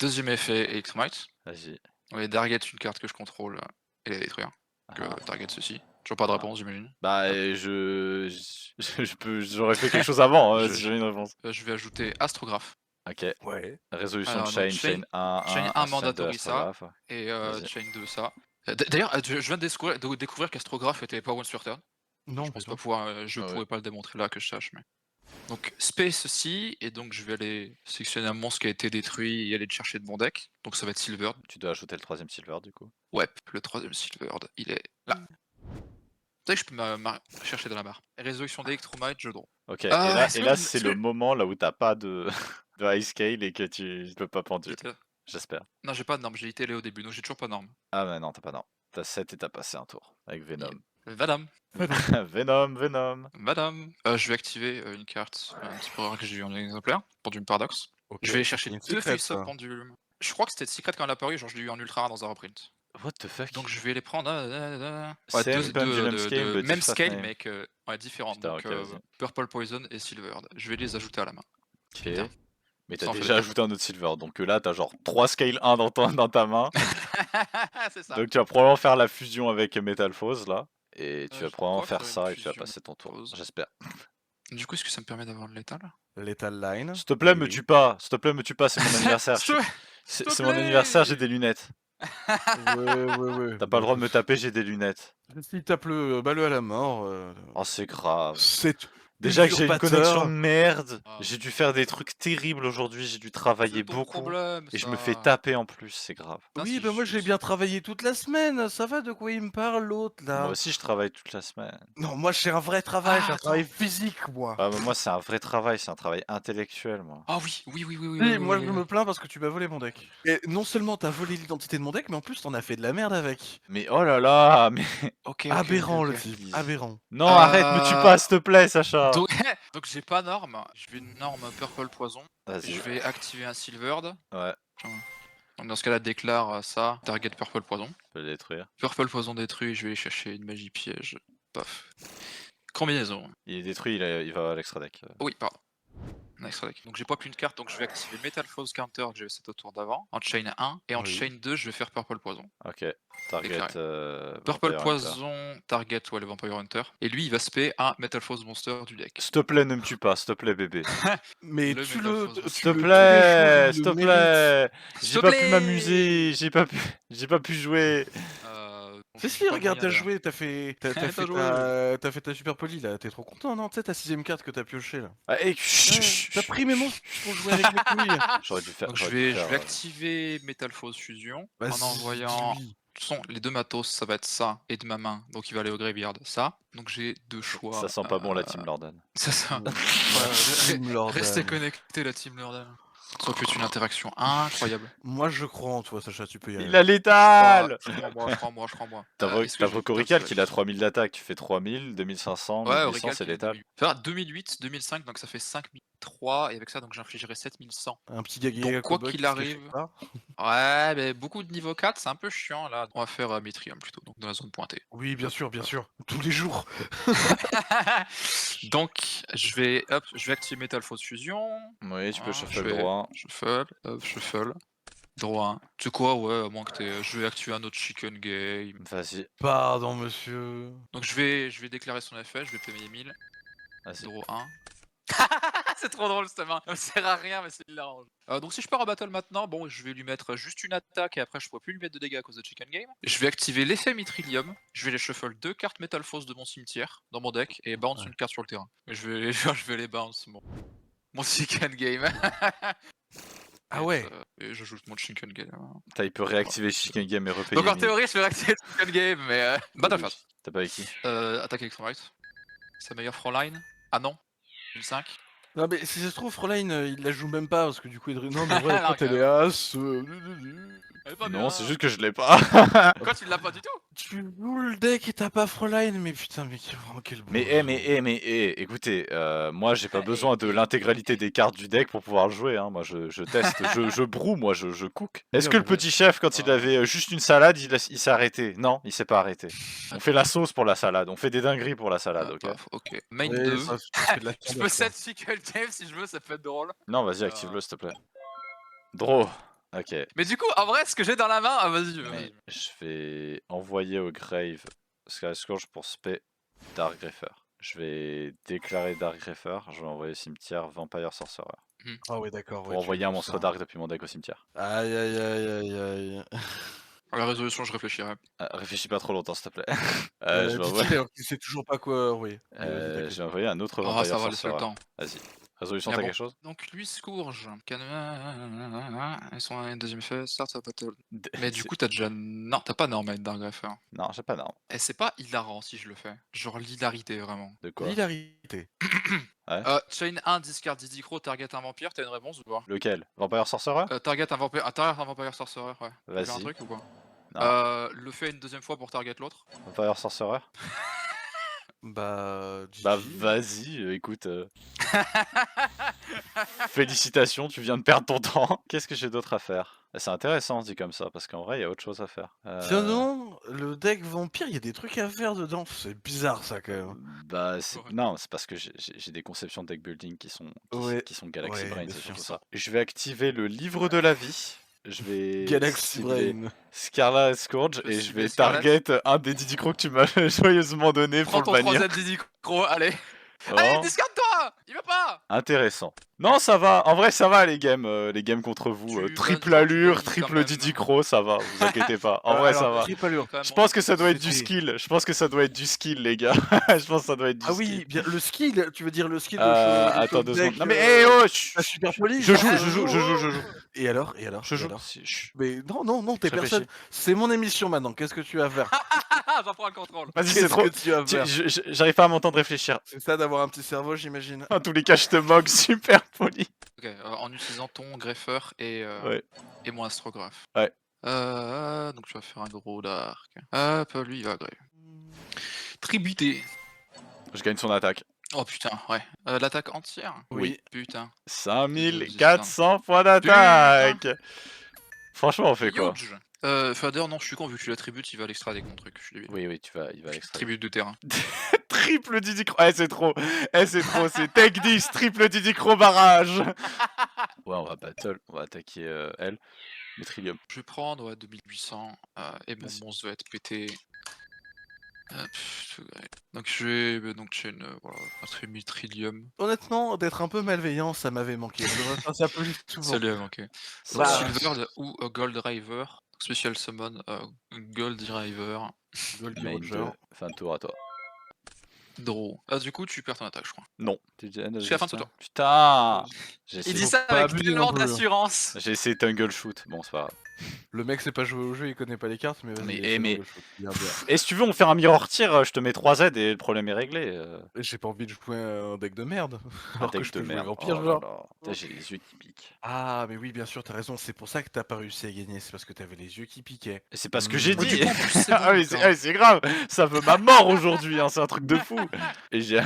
deuxième effet Electromite. Vas-y. Oui, target une carte que je contrôle et la détruire. Donc Ah. target ceci. Toujours pas de réponse, j'imagine. Bah j'aurais fait quelque chose avant Je- si j'avais une réponse. Je vais ajouter Astrographe Ok. Ouais. Résolution Alors, de donc, chain 1, chain 1 mandatory ça. astrographe. et Vas-y. chain 2 ça. D'ailleurs, je viens de découvrir qu'Astrographe était pas one sur turn. Non, Je pense putain. pas pouvoir, je Ah ouais. pourrais pas le démontrer là que je sache, mais. Donc Space aussi, et donc je vais aller sélectionner un monstre qui a été détruit et aller le chercher de mon deck. Donc ça va être Silver. Tu dois ajouter le troisième silver du coup. Ouais, le troisième Silver, il est là. Tu sais que je peux chercher dans la barre. Résolution d'Electromite, je draw. Ok, est-ce et que là vous- c'est est-ce le que- moment là où t'as pas de, de high scale et que tu peux pas pendule. J'étais là. J'espère. Non, j'ai pas de norme, j'ai été au début, donc j'ai toujours pas de norme. Ah mais non, t'as pas non. T'as 7 et t'as passé un tour avec Venom. Madame, Venom. madame. Je vais activer une carte un petit peu rare que j'ai eu en exemplaire, Pendule Paradoxe. Ok. Je vais aller chercher Une deux secret, face-up ça. pendules. Je crois que c'était secret quand elle a apparu, genre je l'ai eu en ultra rare dans un reprint. What the fuck? Donc je vais les prendre. Same pendulum scale, but même different scale, name. mais différentes. Putain, Donc ok, vas-y. Purple Poison et Silver. Je vais les ajouter à la main. Ok. Putain. Mais Ça t'as en fait déjà des- ajouté un autre silver, donc là t'as genre 3 scale 1 dans ta main. C'est ça. Donc tu vas probablement faire la fusion avec Metalphose là. Et tu Je vas probablement crois faire faire une ça et tu vas fusion passer ton tour. Metalphose. J'espère. Du coup, est-ce que ça me permet d'avoir de l'état là? Lethal Line. S'il te plaît, me Oui. tue pas. S'il te plaît, me tue pas, c'est mon anniversaire. S'il te- C'est te c'est mon anniversaire, j'ai plaît. des lunettes. Ouais. T'as pas le droit de me taper, j'ai des lunettes. S'il tape le balle à la mort, Oh, c'est grave. c'est Déjà que j'ai une usurpateur. connexion de merde. Ah. J'ai dû faire des trucs terribles aujourd'hui, j'ai dû travailler C'est ton beaucoup. problème, Et je ça. me fais taper en plus, c'est grave. Putain, Oui, c'est bah moi j'ai juste. bien travaillé toute la semaine, ça va de quoi il me parle l'autre là? Moi aussi, je travaille toute la semaine. Non, moi j'ai un vrai travail, Ah, j'ai un attends. travail physique moi. Ah, mais moi, c'est un vrai travail, c'est un travail intellectuel, moi. Ah oui. Oui, moi je me plains parce que tu m'as volé mon deck. Et non seulement t'as volé l'identité de mon deck, mais en plus t'en as fait de la merde avec. Mais oh là là, mais. Ok. Aberrant le Please. type, aberrant. Non, arrête, me tue pas, s'il te plaît, Sacha. Donc, donc j'ai pas norme. Je vais une norme Purple Poison. Vas-y. Je vais activer un Silvered. Ouais, Donc dans ce cas-là, déclare ça. Target Purple Poison. je peux le détruire. Purple Poison détruit. Je vais aller chercher une magie piège. Paf. Combinaison. Il est détruit, il va à l'extra deck. Oui, pardon. Un extra deck. Donc j'ai pas qu'une carte, donc je vais activer Metalphose Counter que j'avais set au tour d'avant. En chain 1. Et en Oui. chain 2, je vais faire Purple Poison. Ok, target. Déclaré. Vampire Purple Hunter. Poison, target, ouais, le Vampire Hunter. Et lui, il va spé un Metalphose Monster du deck. S'il te plaît, ne me tue pas, s'il te plaît, bébé. Mais Le tu métaphore. le. S'il tu te le plaît, tues, s'il il te le mérite. plaît. S'il J'ai te pas pu plaît. m'amuser, j'ai pas pu jouer. Si, j'ai si, pas de regarde, moyen t'as de- joué, t'as fait, t'as T'as fait, joué. t'as fait ta super poli là, t'es trop content, non? Tu sais, ta 6ème carte que t'as pioché là. Ah, et... Ouais, t'as pris mes monstres pour jouer avec mes couilles. J'aurais dû faire. Donc J'aurais je dû vais, faire. activer Metal Force Fusion en Vas-y, envoyant. dis-lui. De toute façon, les deux matos, ça va être ça et de ma main. Donc il va aller au graveyard. Ça. Donc j'ai deux choix. Ça sent pas bon la Team Lordan. C'est ça. Team Lordan. Restez connectés, la team Lordan. Ça peut être une interaction incroyable. Moi je crois en toi, Sacha, tu peux y aller. Il a l'étal. Je crois en moi. T'as Est-ce que j'ai Vocorical putain, qu'il a 3000 d'attaque, tu fais 3000, 2500, Ouais, 1800, Aurical c'est qui est l'étal. 2008. Enfin, 2008, 2005, donc ça fait 5003, et avec ça, donc j'infligerai 7100. Un petit gaga Donc quoi Cowboy qu'il qui se cache arrive. quelque part. Ouais, mais beaucoup de niveau 4, c'est un peu chiant là. On va faire Mitrium plutôt, donc dans la zone pointée. Oui, bien sûr, tous les jours. Donc je vais activer Metal Force Fusion. Oui, tu peux Voilà, shuffle droit. Shuffle. Droit 1. Tu sais quoi, ouais, à moins que je vais activer un autre Chicken Game. Vas-y, Pardon, monsieur. Donc je vais déclarer son effet, je vais payer 1000. vas-y. Draw 1. C'est trop drôle cette main, ça sert à rien mais c'est l'arrange. Donc si je pars en battle maintenant, bon je vais lui mettre juste une attaque et après je pourrai plus lui mettre de dégâts à cause de Chicken Game. Je vais activer l'effet Mitrillium, je vais les shuffle 2 cartes Metal Force de mon cimetière dans mon deck et bounce une carte sur le terrain. Mais je vais les bounce mon Chicken Game. Ah ouais. Et j'ajoute mon Chicken Game. Il peut réactiver Chicken Game et repayer. Donc en 1000. théorie je vais réactiver Chicken Game mais battle phase. T'as pas avec qui? Attaque Extreme Right. Sa meilleure frontline. Ah non. 1005. Non mais si ça se trouve, Fräulein, il la joue même pas parce que du coup, non mais vrai, Non, quand elle est carrément. as. Elle est pas Non, bien. c'est juste que je l'ai pas. Quoi, tu l'as pas du tout? Tu joues le deck et t'as pas Fräulein, mais putain, mais quel beau. Écoutez, moi j'ai pas besoin de l'intégralité des cartes du deck pour pouvoir le jouer, hein. Moi je teste, je broue, moi je cook. Est-ce que le petit chef, quand il avait juste une salade, il s'est arrêté? Non, il s'est pas arrêté. On fait la sauce pour la salade, on fait des dingueries pour la salade, ok? Ok. Main Ouais, 2. ça fait de la Je peux set Chicken Game si je veux, ça peut être drôle. Non, vas-y, active-le s'il te plaît. Draw. Ok. Mais du coup, en vrai, ce que j'ai dans la main, vas-y. Je vais envoyer au grave Scourge pour spé Dark Greffer. Je vais déclarer Dark Greffer, je vais envoyer au cimetière Vampire Sorcerer. Ah ouais, d'accord. Pour envoyer un monstre dark depuis mon deck au cimetière. Aïe aïe aïe aïe aïe. À la résolution, je réfléchirai. Réfléchis pas trop longtemps s'il te plaît. Je vais envoyer... alors qu'il sait toujours pas quoi envoyer. je vais envoyer un autre Ah, Vampire ça va, laisse le Sorcerer. temps. Vas-y. Résolution, Ah t'as bon. quelque chose? Donc lui, Scourge. Ils sont à une deuxième phase, start of battle. Mais du coup, t'as déjà. Non, t'as pas Normal Dark Greffer. Non, j'ai pas d'arme. Et c'est pas hilarant si je le fais. Genre l'hilarité vraiment. De quoi? L'hilarité. Chain 1, discard Didicro, target un vampire, t'as une réponse ou pas? Lequel? Vampire Sorcerer? Target un vampire sorcerer, ouais. T'as Vas-y. un truc ou pas? Non. Le fait une deuxième fois pour target l'autre. Vampire Sorcerer? Bah, Bah GG. vas-y, écoute. Félicitations, tu viens de perdre ton temps. Qu'est-ce que j'ai d'autre à faire? C'est intéressant dit comme ça, parce qu'en vrai, il y a autre chose à faire. Sinon, le deck vampire, il y a des trucs à faire dedans. C'est bizarre ça quand même. Bah Ouais. non, c'est parce que j'ai des conceptions de deck building qui sont Galaxy Ouais, Brain, bien c'est sûr. surtout ça. Je vais activer le livre de la vie. Je vais Galaxy cibler Brain. Scarla Scourge Je et je cible vais Scarlet. target un des Didicro que tu m'as joyeusement donné Prends pour ton le bannir. 3Z Didicro, allez. Oh, Allez, discard-toi. Il veut pas. intéressant. Non, ça va. En vrai, ça va les games contre vous. Tu Triple vas- allure, tu triple quand Didicro, ça va. Vous inquiétez pas. En vrai, ça va. Triple allure. Quand même, Je pense que ça doit être du C'était- skill. Je pense que ça doit être du skill, les gars. Je pense que ça doit être du Ah skill. oui, bien, le skill, tu veux dire le skill de Attends 2 secondes. Non mais hé oh chut, la super poli. Je joue. Et alors Je joue. alors Chut. Mais non, t'es Je personne. réfléchis. C'est mon émission maintenant. Qu'est-ce que tu vas faire? J'en prends le contrôle. Vas-y, c'est Qu'est-ce trop. que tu vas faire? J'arrive pas à m'entendre réfléchir. C'est ça d'avoir un petit cerveau, j'imagine. En tous les cas, je te moque super poli. Ok, en utilisant ton greffeur et mon astrographe. Ouais. Donc tu vas faire un gros dark. Hop, lui il va grave. Tributé. Je gagne son attaque. Oh putain, ouais. L'attaque entière? Oui. Putain. 5400 points d'attaque. Franchement, on fait quoi? Huge. Fader, non, je suis con, vu que tu l'attributes, il va à l'extra des contre trucs. Je suis débile. Oui, il va à l'extrait. Tribute de terrain. Triple Didicro. C'est trop. C'est trop. C'est Tech 10, triple Didicro barrage. Ouais, on va battle. On va attaquer elle. Métrillium. Je vais prendre 2800 et mon Vas-y. monstre va être pété. Donc je vais chain, voilà, attribuer Trillium. Honnêtement, d'être un peu malveillant, ça m'avait manqué. Je devrais faire ça plus souvent. Ça lui a manqué. Bah, Silver ou Gold River, Special Summon, Gold Driver, Goldie Main Roger. 2, fin de tour à toi. Draw. Ah, du coup, tu perds ton attaque, je crois. Non. Tu dis, Jusqu'à la fin de ton tour. Putain. J'ai Il essayé, dit ça pas avec abuser tellement non plus, hein. d'assurance. j'ai essayé Tungle Shoot. Bon, c'est pas grave. Le mec sait pas jouer au jeu, il connaît pas les cartes, mais vas-y. Mais- essaie mais- Jungle Shoot. Bien, bien. Et si tu veux, on fait un mirror tir, je te mets 3 Z et le problème est réglé. J'ai pas envie de jouer un deck de merde. Un Alors que deck je de peux jouer merde. Vampire, Oh là genre. là. Putain, j'ai les yeux qui piquent. Ah, mais oui, bien sûr, t'as raison. C'est pour ça que t'as pas réussi à gagner. C'est parce que t'avais les yeux qui piquaient. Et c'est pas ce que j'ai Mais dit. du coup, en plus, c'est bon, Ah oui, putain. c'est grave. Ça veut ma mort aujourd'hui. Hein, c'est un truc de fou. Et j'ai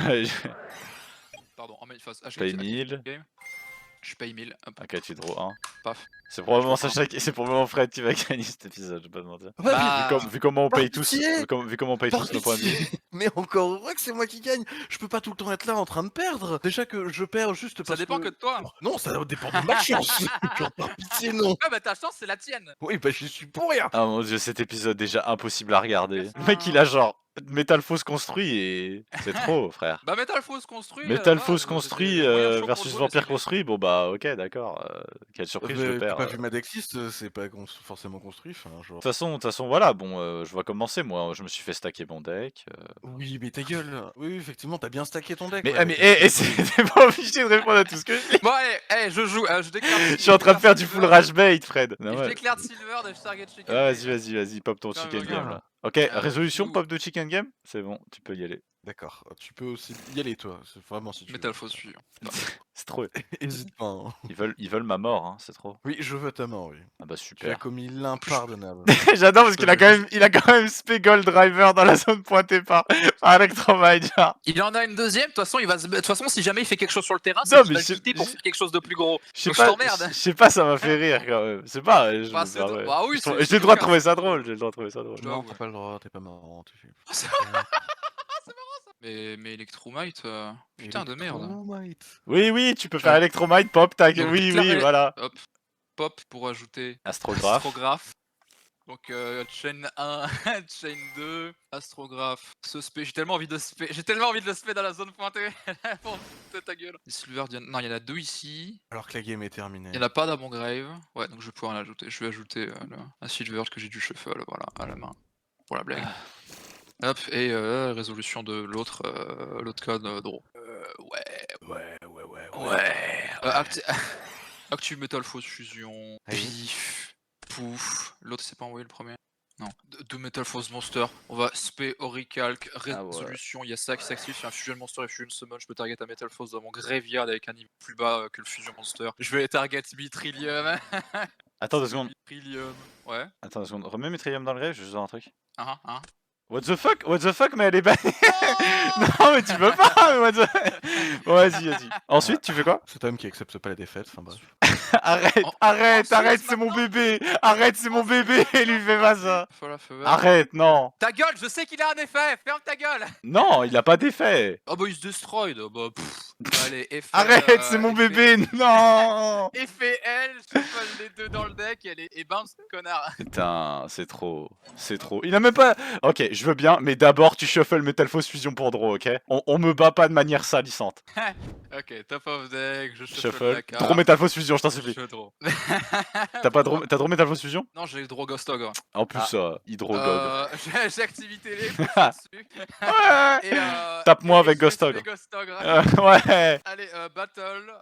Pardon, en main phase. Ah, paye 1000. Je paye 1000. Hop, Ok, tu draw 1. paf. C'est probablement Je Sacha c'est probablement Fred qui va gagner cet épisode, je vais pas te mentir. Ouais, Bah, Vu comment on par paye tous, pitié vu comment on paye Par tous nos points de vie. pitié. Mais encore heureux que c'est moi qui gagne. Je peux pas tout le temps être là en train de perdre. Déjà que je perds juste parce ça dépend que de toi. Non, ça dépend de ma chance. Genre, par pitié, non. Ah bah ta chance, c'est la tienne. Oui, bah j'y suis pour rien. Ah mon dieu, cet épisode déjà impossible à regarder. Yes. Le mec il a genre Metal Force construit et c'est trop frère. Bah Metal Force construit. Metal va, Force c'est construit des moyens chauds pour versus jouer, Vampire mais c'est- construit, bon bah ok d'accord. Quelle surprise je T'as perds. pas vu ma decklist, c'est pas forcément construit. Enfin, genre. De toute façon voilà, bon je vois commencer moi, je me suis fait stacker mon deck. Oui, mais ta gueule. Oui, effectivement, t'as bien stacké ton deck. Mais, ouais, ah, mais t'es pas obligé de répondre à tout ce que je dis. Bon allez, je joue, je déclare. Je suis en train de faire du full rage bait Fred. Non, Je ouais. déclare Silver de Stargate Chicken. Ah, vas-y, pop ton Non, chicken mais game regarde. là. Ok, Ah, résolution joue. pop de chicken game. C'est bon, tu peux y aller. D'accord, tu peux aussi y aller, toi. C'est vraiment si tu Metal veux. Force suivant. C'est trop. Hésite pas. Hein. Ils veulent ma mort, hein, c'est trop. Oui, je veux ta mort, oui. Ah bah Tu as super. commis l'impardonnable. J'adore parce qu'il a quand même spé Gold Driver dans la zone pointée par Electromite. Genre. Il en a une deuxième, de toute façon, de toute façon, si jamais il fait quelque chose sur le terrain, Non, c'est qu'il mais va le je- quitter pour je- faire quelque chose de plus gros. Je sais Donc, pas, je t'emmerde. je sais pas, ça m'a fait rire quand même. C'est pas. Bah, c'est drôle. ouais. Bah oui, c'est- J'ai le droit de trouver ça drôle. J'ai le droit de trouver ça drôle. Je dois Non, avouer. t'as pas le droit, t'es pas marrant. Tu fais... C'est Mais Electromite, putain de merde. Electromite. Oui, tu peux faire Electromite, pop, tac. Donc, Oui, déclarer- voilà. Hop, pop pour ajouter Astrographe. Astrographe. Donc chain 1, chain 2, Astrographe, ce spé. J'ai tellement envie de le spé dans la zone pointée. Pour foutre ta gueule. Silver, non, il y en a deux ici. Alors que la game est terminée. Il n'y en a pas dans mon grave. Ouais, donc je vais pouvoir en ajouter. Je vais ajouter un Silver que j'ai du shuffle, voilà, à la main. Pour la blague. Hop, et résolution de l'autre code draw. Ouais. Active Metal Force Fusion. Allez. Pif. Pouf. L'autre s'est pas envoyé le premier. Non. Deux Metal Force Monster. On va spé Oricalc. Ah ouais. Résolution. Il y a ça qui s'active. C'est un Fusion Monster et Fusion Summon. Je peux target un Metal Force dans mon Graveyard avec un niveau plus bas que le Fusion Monster. Je vais target Mitrillium. Attends 2 secondes. Mitrillium. Ouais. Attends 2 secondes. Remets Metrium dans le grave, je vais juste voir un truc. Hein. What the fuck, mais elle est bannie. Non, mais tu peux pas. What the... Bon, vas-y. Ensuite, tu fais quoi? Cet homme qui accepte pas la défaite, enfin bref. Arrête, ensuite, c'est mon maintenant bébé. Arrête, c'est mon bébé. Lui fais pas ça. Feu. Arrête, non. Ta gueule, je sais qu'il a un effet. Ferme ta gueule. Non, il a pas d'effet. Oh bah il se destroyed. Bah allez, effet. Arrête, c'est mon effet- bébé. Non. Effet L, je shuffle les deux dans le deck et bounce, connard. Putain, c'est trop. Il a même pas. Ok, je veux bien, mais d'abord tu shuffle Metal Force Fusion pour draw, ok? On me bat pas de manière salissante. Ok, top of deck, je shuffle Shuffle. la carte. Draw Metal Force Fusion, je t'en supplie. Je draw. T'as draw Metal Force Fusion? Non, j'ai le draw Ghost Ogre. En plus, Hydrogog. J'ai activité les faut que dessus. Ouais. Et, Tape-moi et avec je Ghost fais Ogre. Ghost Ogre. Ouais. Allez, battle.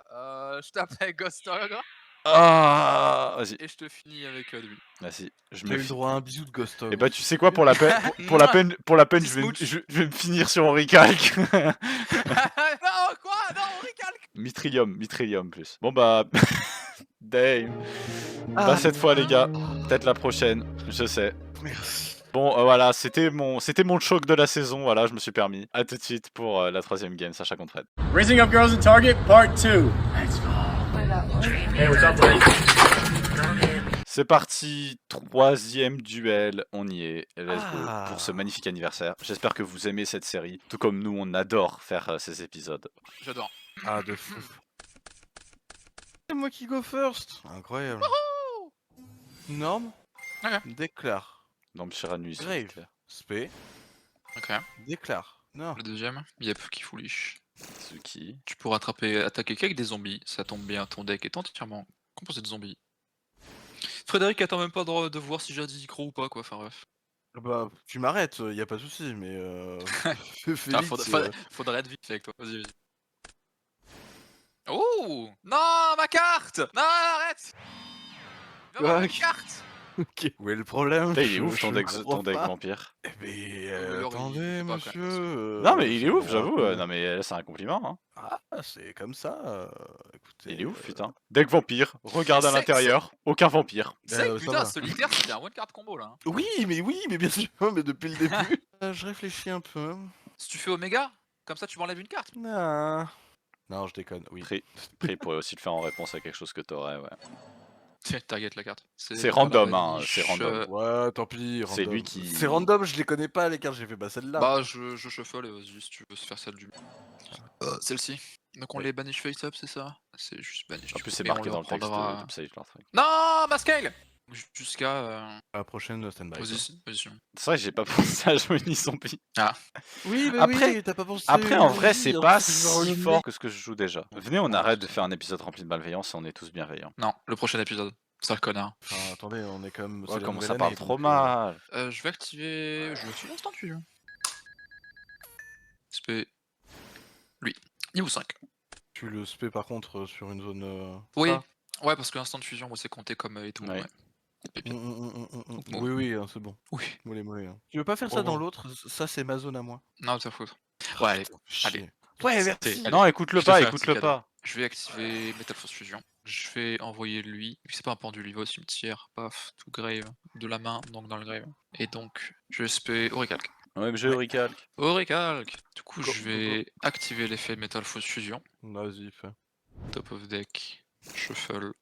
Je tape avec Ghost Ogre. Ah, vas-y, Et je te finis avec lui. vas-y. Je T'as me eu le fie. droit à un bisou de Ghost Ogre. Et bah tu sais quoi, pour la peine, pour la peine, Petit je smooch. vais me finir sur Oricalc. Non, quoi? Non, recalque. Mitrillium plus. Bon bah, Dave. Pas cette fois les gars, peut-être la prochaine, je sais. Merci. Bon voilà, c'était mon choc de la saison, voilà, je me suis permis. À tout de suite pour la troisième game, Sacha contre Fred. Raising up girls in Target, part 2. Hey, what's up, buddy? C'est parti, troisième duel, on y est, let's go, Ah. pour ce magnifique anniversaire. J'espère que vous aimez cette série, tout comme nous, on adore faire ces épisodes. J'adore. Ah, de fou. C'est moi qui go first. Incroyable. Norme. Ok. Déclare. Donc Shiranui, Grave. Spé. Ok. Déclare. Non. Le deuxième, Yep, qui foolish. Suki. Tu pourras attaquer qu'avec des zombies. Ça tombe bien, ton deck est entièrement composé de zombies. Frédéric attend même pas de voir si j'ai dit gros ou pas, quoi, enfin bref. Bah, tu m'arrêtes, y a pas de souci, mais Ah, Félix, faudrait être vite fait avec toi, vas-y, vas-y. Oh! Non, ma carte! Non, arrête! Viens voir une Ok. carte! OK. Où est le problème? Putain, il est ouf ton Je deck, comprends ton deck pas. vampire. Eh beh, Mais alors, il attendez fait pas quand même, monsieur, parce que- Non, mais il est c'est ouf, bon j'avoue. après. Non, mais c'est un compliment. Hein. Ah, c'est comme ça, Il écoutez, est ouf, putain. Deck vampire, regarde à C'est- l'intérieur, aucun vampire. C'est que ça putain, va. solitaire, c'était un one card combo là. Hein. Oui, mais bien sûr, mais depuis le début. Je réfléchis un peu. Si tu fais Oméga, comme ça tu m'enlèves une carte. Non. Non, je déconne, oui. Après, il pourrait aussi le faire en réponse à quelque chose que t'aurais, ouais. Target la carte. C'est random, hein, c'est Niche, random. Ouais, tant pis, C'est random. lui qui- C'est random, je les connais pas les cartes, j'ai fait pas celle-là. Bah, je shuffle et vas-y si tu veux se faire celle du. Celle-ci. Donc on Oui. les banish face up, c'est ça? C'est juste banish. En du plus, coup, c'est et on marqué le dans le texte reprendra- du Psyche leur truc. Non, ma scale! Jusqu'à. À la prochaine stand-by. quoi. Position. C'est vrai que j'ai pas pensé à jouer ni zombie. Oui, mais Après- oui, t'as pas pensé. Après, en vrai, oui, c'est en pas plus, je vais si renommer. fort que ce que je joue déjà. Venez, on arrête de faire un épisode rempli de malveillance et on est tous bienveillants. Non, le prochain épisode. Sale connard. Enfin, attendez, on est quand même. Ouais, c'est la comment nouvelle ça parle année, trop donc, mal. Je vais activer. Je vais activer l'instant fusion. SP. Lui. Niveau 5. Tu le spé par contre sur une zone. Oui. ça Ouais, parce que l'instant de fusion, moi, c'est compté comme et tout. Ouais. Ouais. Et puis- Bon. Oui, oui, hein, c'est bon. Oui. Mollet. Hein. Tu veux pas faire ça Oh. dans l'autre? Ça, c'est ma zone à moi. Non, t'as faute. Ouais, allez. Chier. Ouais, merci. Allez. Non, écoute-le Je te pas, fais un écoute-le petit pas. Je vais activer Metal Force Fusion. Je vais envoyer lui. C'est pas un pendule, il va au cimetière. Paf, tout grave. De la main, donc dans le grave. Et donc, je vais spé Auricalque. Ouais, mais j'ai Auricalque. Auricalque. Du coup, Go, je go, vais activer l'effet Metal Force Fusion. Vas-y, fais. Top of deck. Shuffle.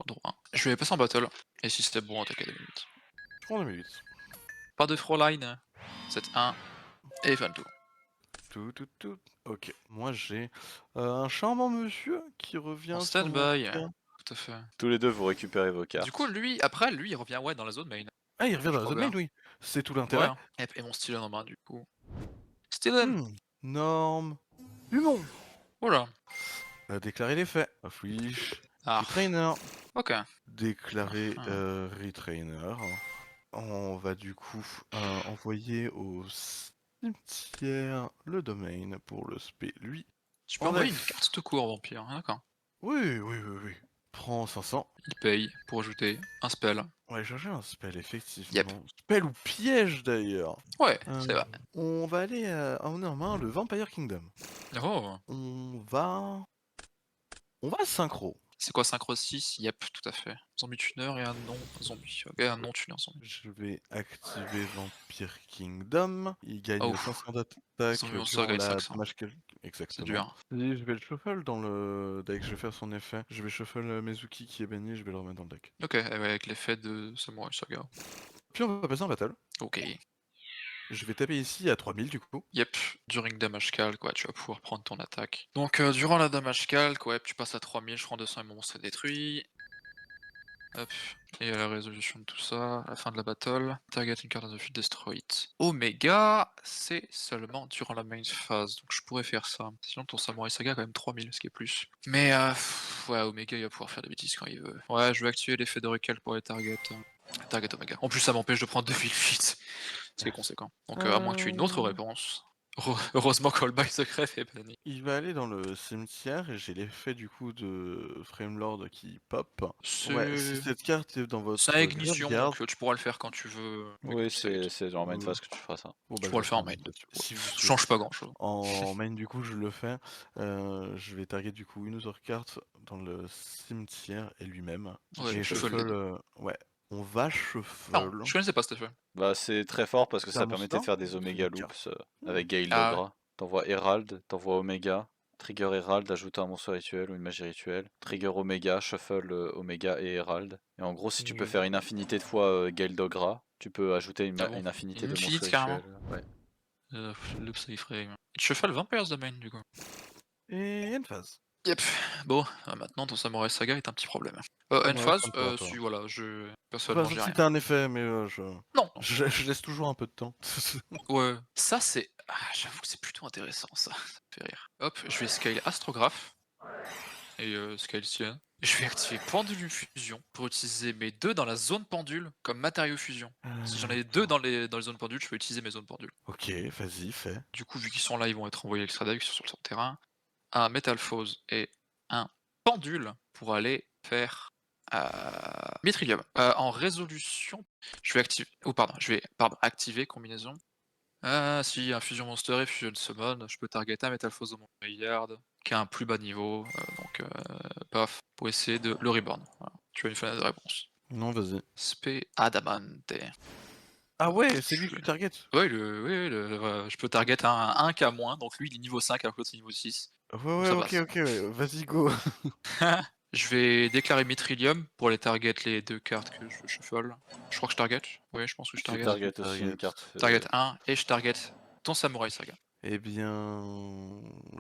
Droit. Je vais passer en battle. Et si c'était bon, attaquer 2 minutes. Je prends 2 minutes. Pas de Froline. 7-1. Et fin de tour. Tout. Ok. Moi, j'ai un charmant monsieur qui revient. En sur mon stand-by. terrain. Tout à fait. Tous les deux, vous récupérez vos cartes. Du coup, lui, après, lui, il revient ouais, dans la zone main. Ah, il revient dans la Je zone crois main, oui. C'est tout Ouais. l'intérêt. Hein. Et mon Stylen en main, du coup. Stylen. Norme. Humour. Voilà. Déclarer les faits. Afflige. Ah, Retrainer. ok. Déclarer Ah. retrainer. On va du coup envoyer au cimetière le domaine pour le spé. Lui. Tu peux On envoyer a- une carte de cours, vampire. Hein, d'accord. Oui. Prends 500. Il paye pour ajouter un spell. On va aller chercher un spell, effectivement. Yep. Spell ou piège d'ailleurs. Ouais, c'est vrai. On va aller emmener en main le Vampire Kingdom. Oh. On va synchro. C'est quoi synchro 6? Yep, tout à fait. Zombie tuner et un non-zombie. Ok, un non-tuner zombie. Je vais activer Vampire Kingdom. Il gagne Oh. 500 d'attaque Zombie Monster durant gagne la 500. damage C'est Exactement. dur. Si je vais le shuffle dans le deck, je vais faire son effet. Je vais shuffle Mezuki qui est banni, je vais le remettre dans le deck. Ok, ouais, avec l'effet de Samurai Saga. Puis on va passer en battle. Ok. Je vais taper ici à 3000 du coup. Yep, during damage calc, ouais, tu vas pouvoir prendre ton attaque. Donc, durant la damage calc, ouais, tu passes à 3000, je prends 200 et mon monstre est détruit. Hop, et à la résolution de tout ça, à la fin de la battle, target une card on the field, destroy it. Omega, c'est seulement durant la main phase, donc je pourrais faire ça. Sinon, ton Samurai Saga a quand même 3000, ce qui est plus. Mais, ouais, Omega, il va pouvoir faire des bêtises quand il veut. Ouais, je vais activer l'effet de recalc pour les targets. Target Omega. En plus, ça m'empêche de prendre 2008. Ce qui est conséquent. Donc, à moins que tu aies une autre réponse. Heureusement, Callback secret est banni. Il va aller dans le cimetière et j'ai l'effet du coup de Framelord qui pop. Ouais, si cette carte est dans votre C'est à ignition, graveyard- donc tu pourras le faire quand tu veux. Oui, c'est dans main phase que tu feras ça. Bon, Tu bah, pourras je le faire en vais main. dessus. Ça Si vous change pas grand chose. En main du coup je le fais. Je vais target du coup une autre carte dans le cimetière et lui-même. Ouais, et shuffle shuffle. les deux. Ouais. On va shuffle. Non, je connaissais pas cet effet. Bah, c'est très fort parce que C'est ça un permettait de monster faire des ou c'est Omega une Loops avec Gale Ah Dogra. T'envoies Herald, t'envoies Omega, Trigger Herald, ajoute un monstre rituel ou une magie rituelle, Trigger Omega, Shuffle Omega et Herald. Et en gros, si tu peux faire une infinité de fois Gale Dogra, tu peux ajouter une, Ah bon, une infinité une de infinite, monstres carrément. rituels. Ouais. Loop ça y ferait. Il shuffle Vampires de main du coup. Et une phase. Yep. Bon, maintenant ton Samurai Saga est un petit problème. Ouais, Une phase, ça me fait peur. si voilà, je. Enfin, Personnellement, sauf j'ai si rien. t'as un effet, mais Non. je laisse toujours un peu de temps. Ouais. Ça c'est. Ah, j'avoue que c'est plutôt intéressant ça. Ça me fait rire. Hop, je vais scale Astrographe. et Scalecian. Je vais activer Pendule Fusion pour utiliser mes 2 dans la zone pendule comme matériau fusion. Si j'en ai 2 dans les zones pendules, je peux utiliser mes zones pendules. Ok, vas-y, fais. Du coup, vu qu'ils sont là, ils vont être envoyés à l'extra deck sur le terrain. Un Metalphose et un pendule pour aller faire Mitrillium. En résolution, je vais activer. Activer combinaison. Si un Fusion Monster et Fusion Summon, je peux target un Metalphose au Monster qui a un plus bas niveau, paf, pour essayer de le reborn. Voilà. Tu as une fenêtre de réponse. Non, vas-y. Spé Adamante. Ah ouais, c'est lui que tu target. Ouais, je peux target un K-, donc lui il est niveau 5 alors que l'autre c'est niveau 6. Ouais, ça ok, passe. ok, ouais. Vas-y, go. Je vais déclarer Mitrillium pour aller target les 2 cartes que je shuffle. Je crois que je target. Oui, je pense que je Tu target. target aussi une carte. Target 1 et je target ton Samurai Saga. Eh bien,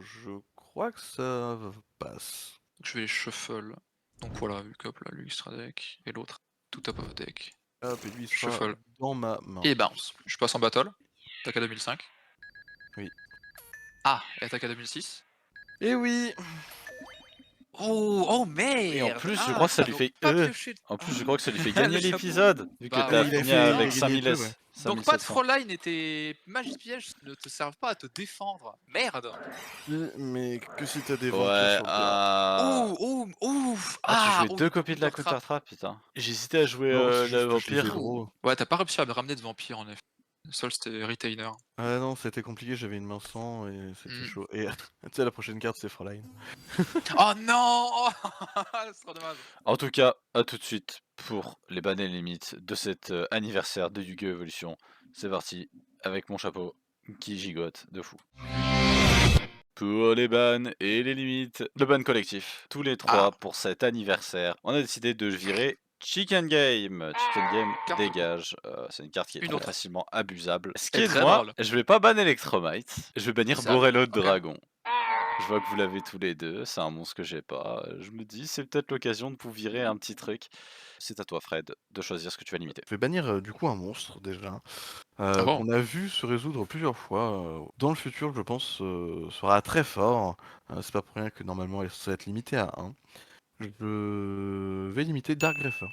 je crois que ça passe. Donc je vais les shuffle. Donc voilà, vu que hop là, lui extra deck et l'autre tout top of deck. Hop, et lui il sera Shuffle. dans ma main. Et bounce. Je passe en battle. Attaque à 2005. Oui. Ah, et attaque à 2006. Et oui. Oh merde. Et en plus, je crois que ça lui fait. En plus, je crois que ça lui fait gagner Le chapeau. l'épisode. Vu que Bah t'as ouais, il a fini fait- il a avec gagné 5000 le S. jeu, ouais. Donc pas de 5700. Froline et tes magies pièges ne te servent pas à te défendre. Merde. Mais que si t'as des Ouais, vampires sur le terrain. Ouf. Ah, tu jouais deux il y a copies de la Counter Trap. Counter Trap, putain. J'hésitais à jouer Non, c'est le juste que je les ai vampire. gros. Ouais, t'as pas réussi à me ramener de vampire en effet. Le seul c'était Retainer. Ah non, c'était compliqué, j'avais une main sans et c'était Mm. chaud. Et tu sais, la prochaine carte c'est Fräulein. Oh non. C'est trop dommage. En tout cas, à tout de suite pour les bans et les limites de cet anniversaire de Yu-Gi-Oh! Evolution. C'est parti, avec mon chapeau qui gigote de fou. Pour les bans et les limites, le ban collectif, tous les trois pour cet anniversaire, on a décidé de virer Chicken Game. Chicken Game Carte dégage, c'est une carte qui est Une très autre. facilement abusable. Ce qui Et est de très moi, drôle. je vais pas ban Electromite, je vais bannir Ça, Borello de ok. Dragon. Je vois que vous l'avez tous les deux, c'est un monstre que j'ai pas. Je me dis, c'est peut-être l'occasion de vous virer un petit truc. C'est à toi, Fred, de choisir ce que tu vas limiter. Je vais bannir du coup un monstre déjà. bon Qu'on a vu se résoudre plusieurs fois. Dans le futur, je pense, sera très fort. C'est pas pour rien que normalement elle va être limitée à 1. Je vais limiter Dark Greffer.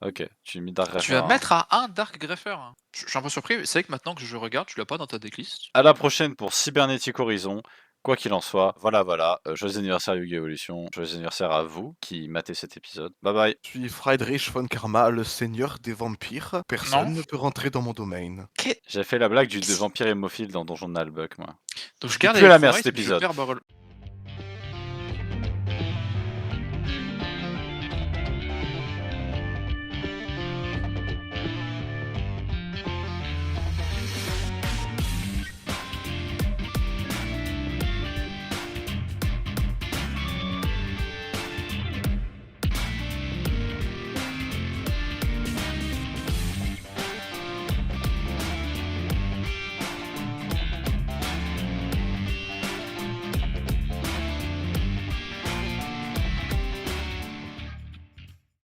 Ok, tu lis Dark Tu vas Greffer. mettre à 1 Dark Greffer. Je suis un peu surpris, c'est vrai que maintenant que je regarde, tu l'as pas dans ta decklist. À la prochaine pour Cybernetic Horizon. Quoi qu'il en soit, voilà. Joyeux anniversaire Yu-Gi-Oh! Evolution. Joyeux anniversaire à vous qui matez cet épisode. Bye bye. Je suis Friedrich von Karma, le seigneur des vampires. Personne ne peut rentrer dans mon domaine. J'ai fait la blague du de vampire hémophile dans Donjon de Nalbuck, moi. Donc je suis garde plus à la mer, Electromite, cet mais je épisode. perds Barrel.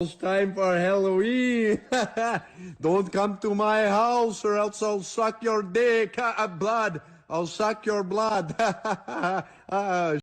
It's time for Halloween. Don't come to my house or else I'll suck your dick. Blood. I'll suck your blood.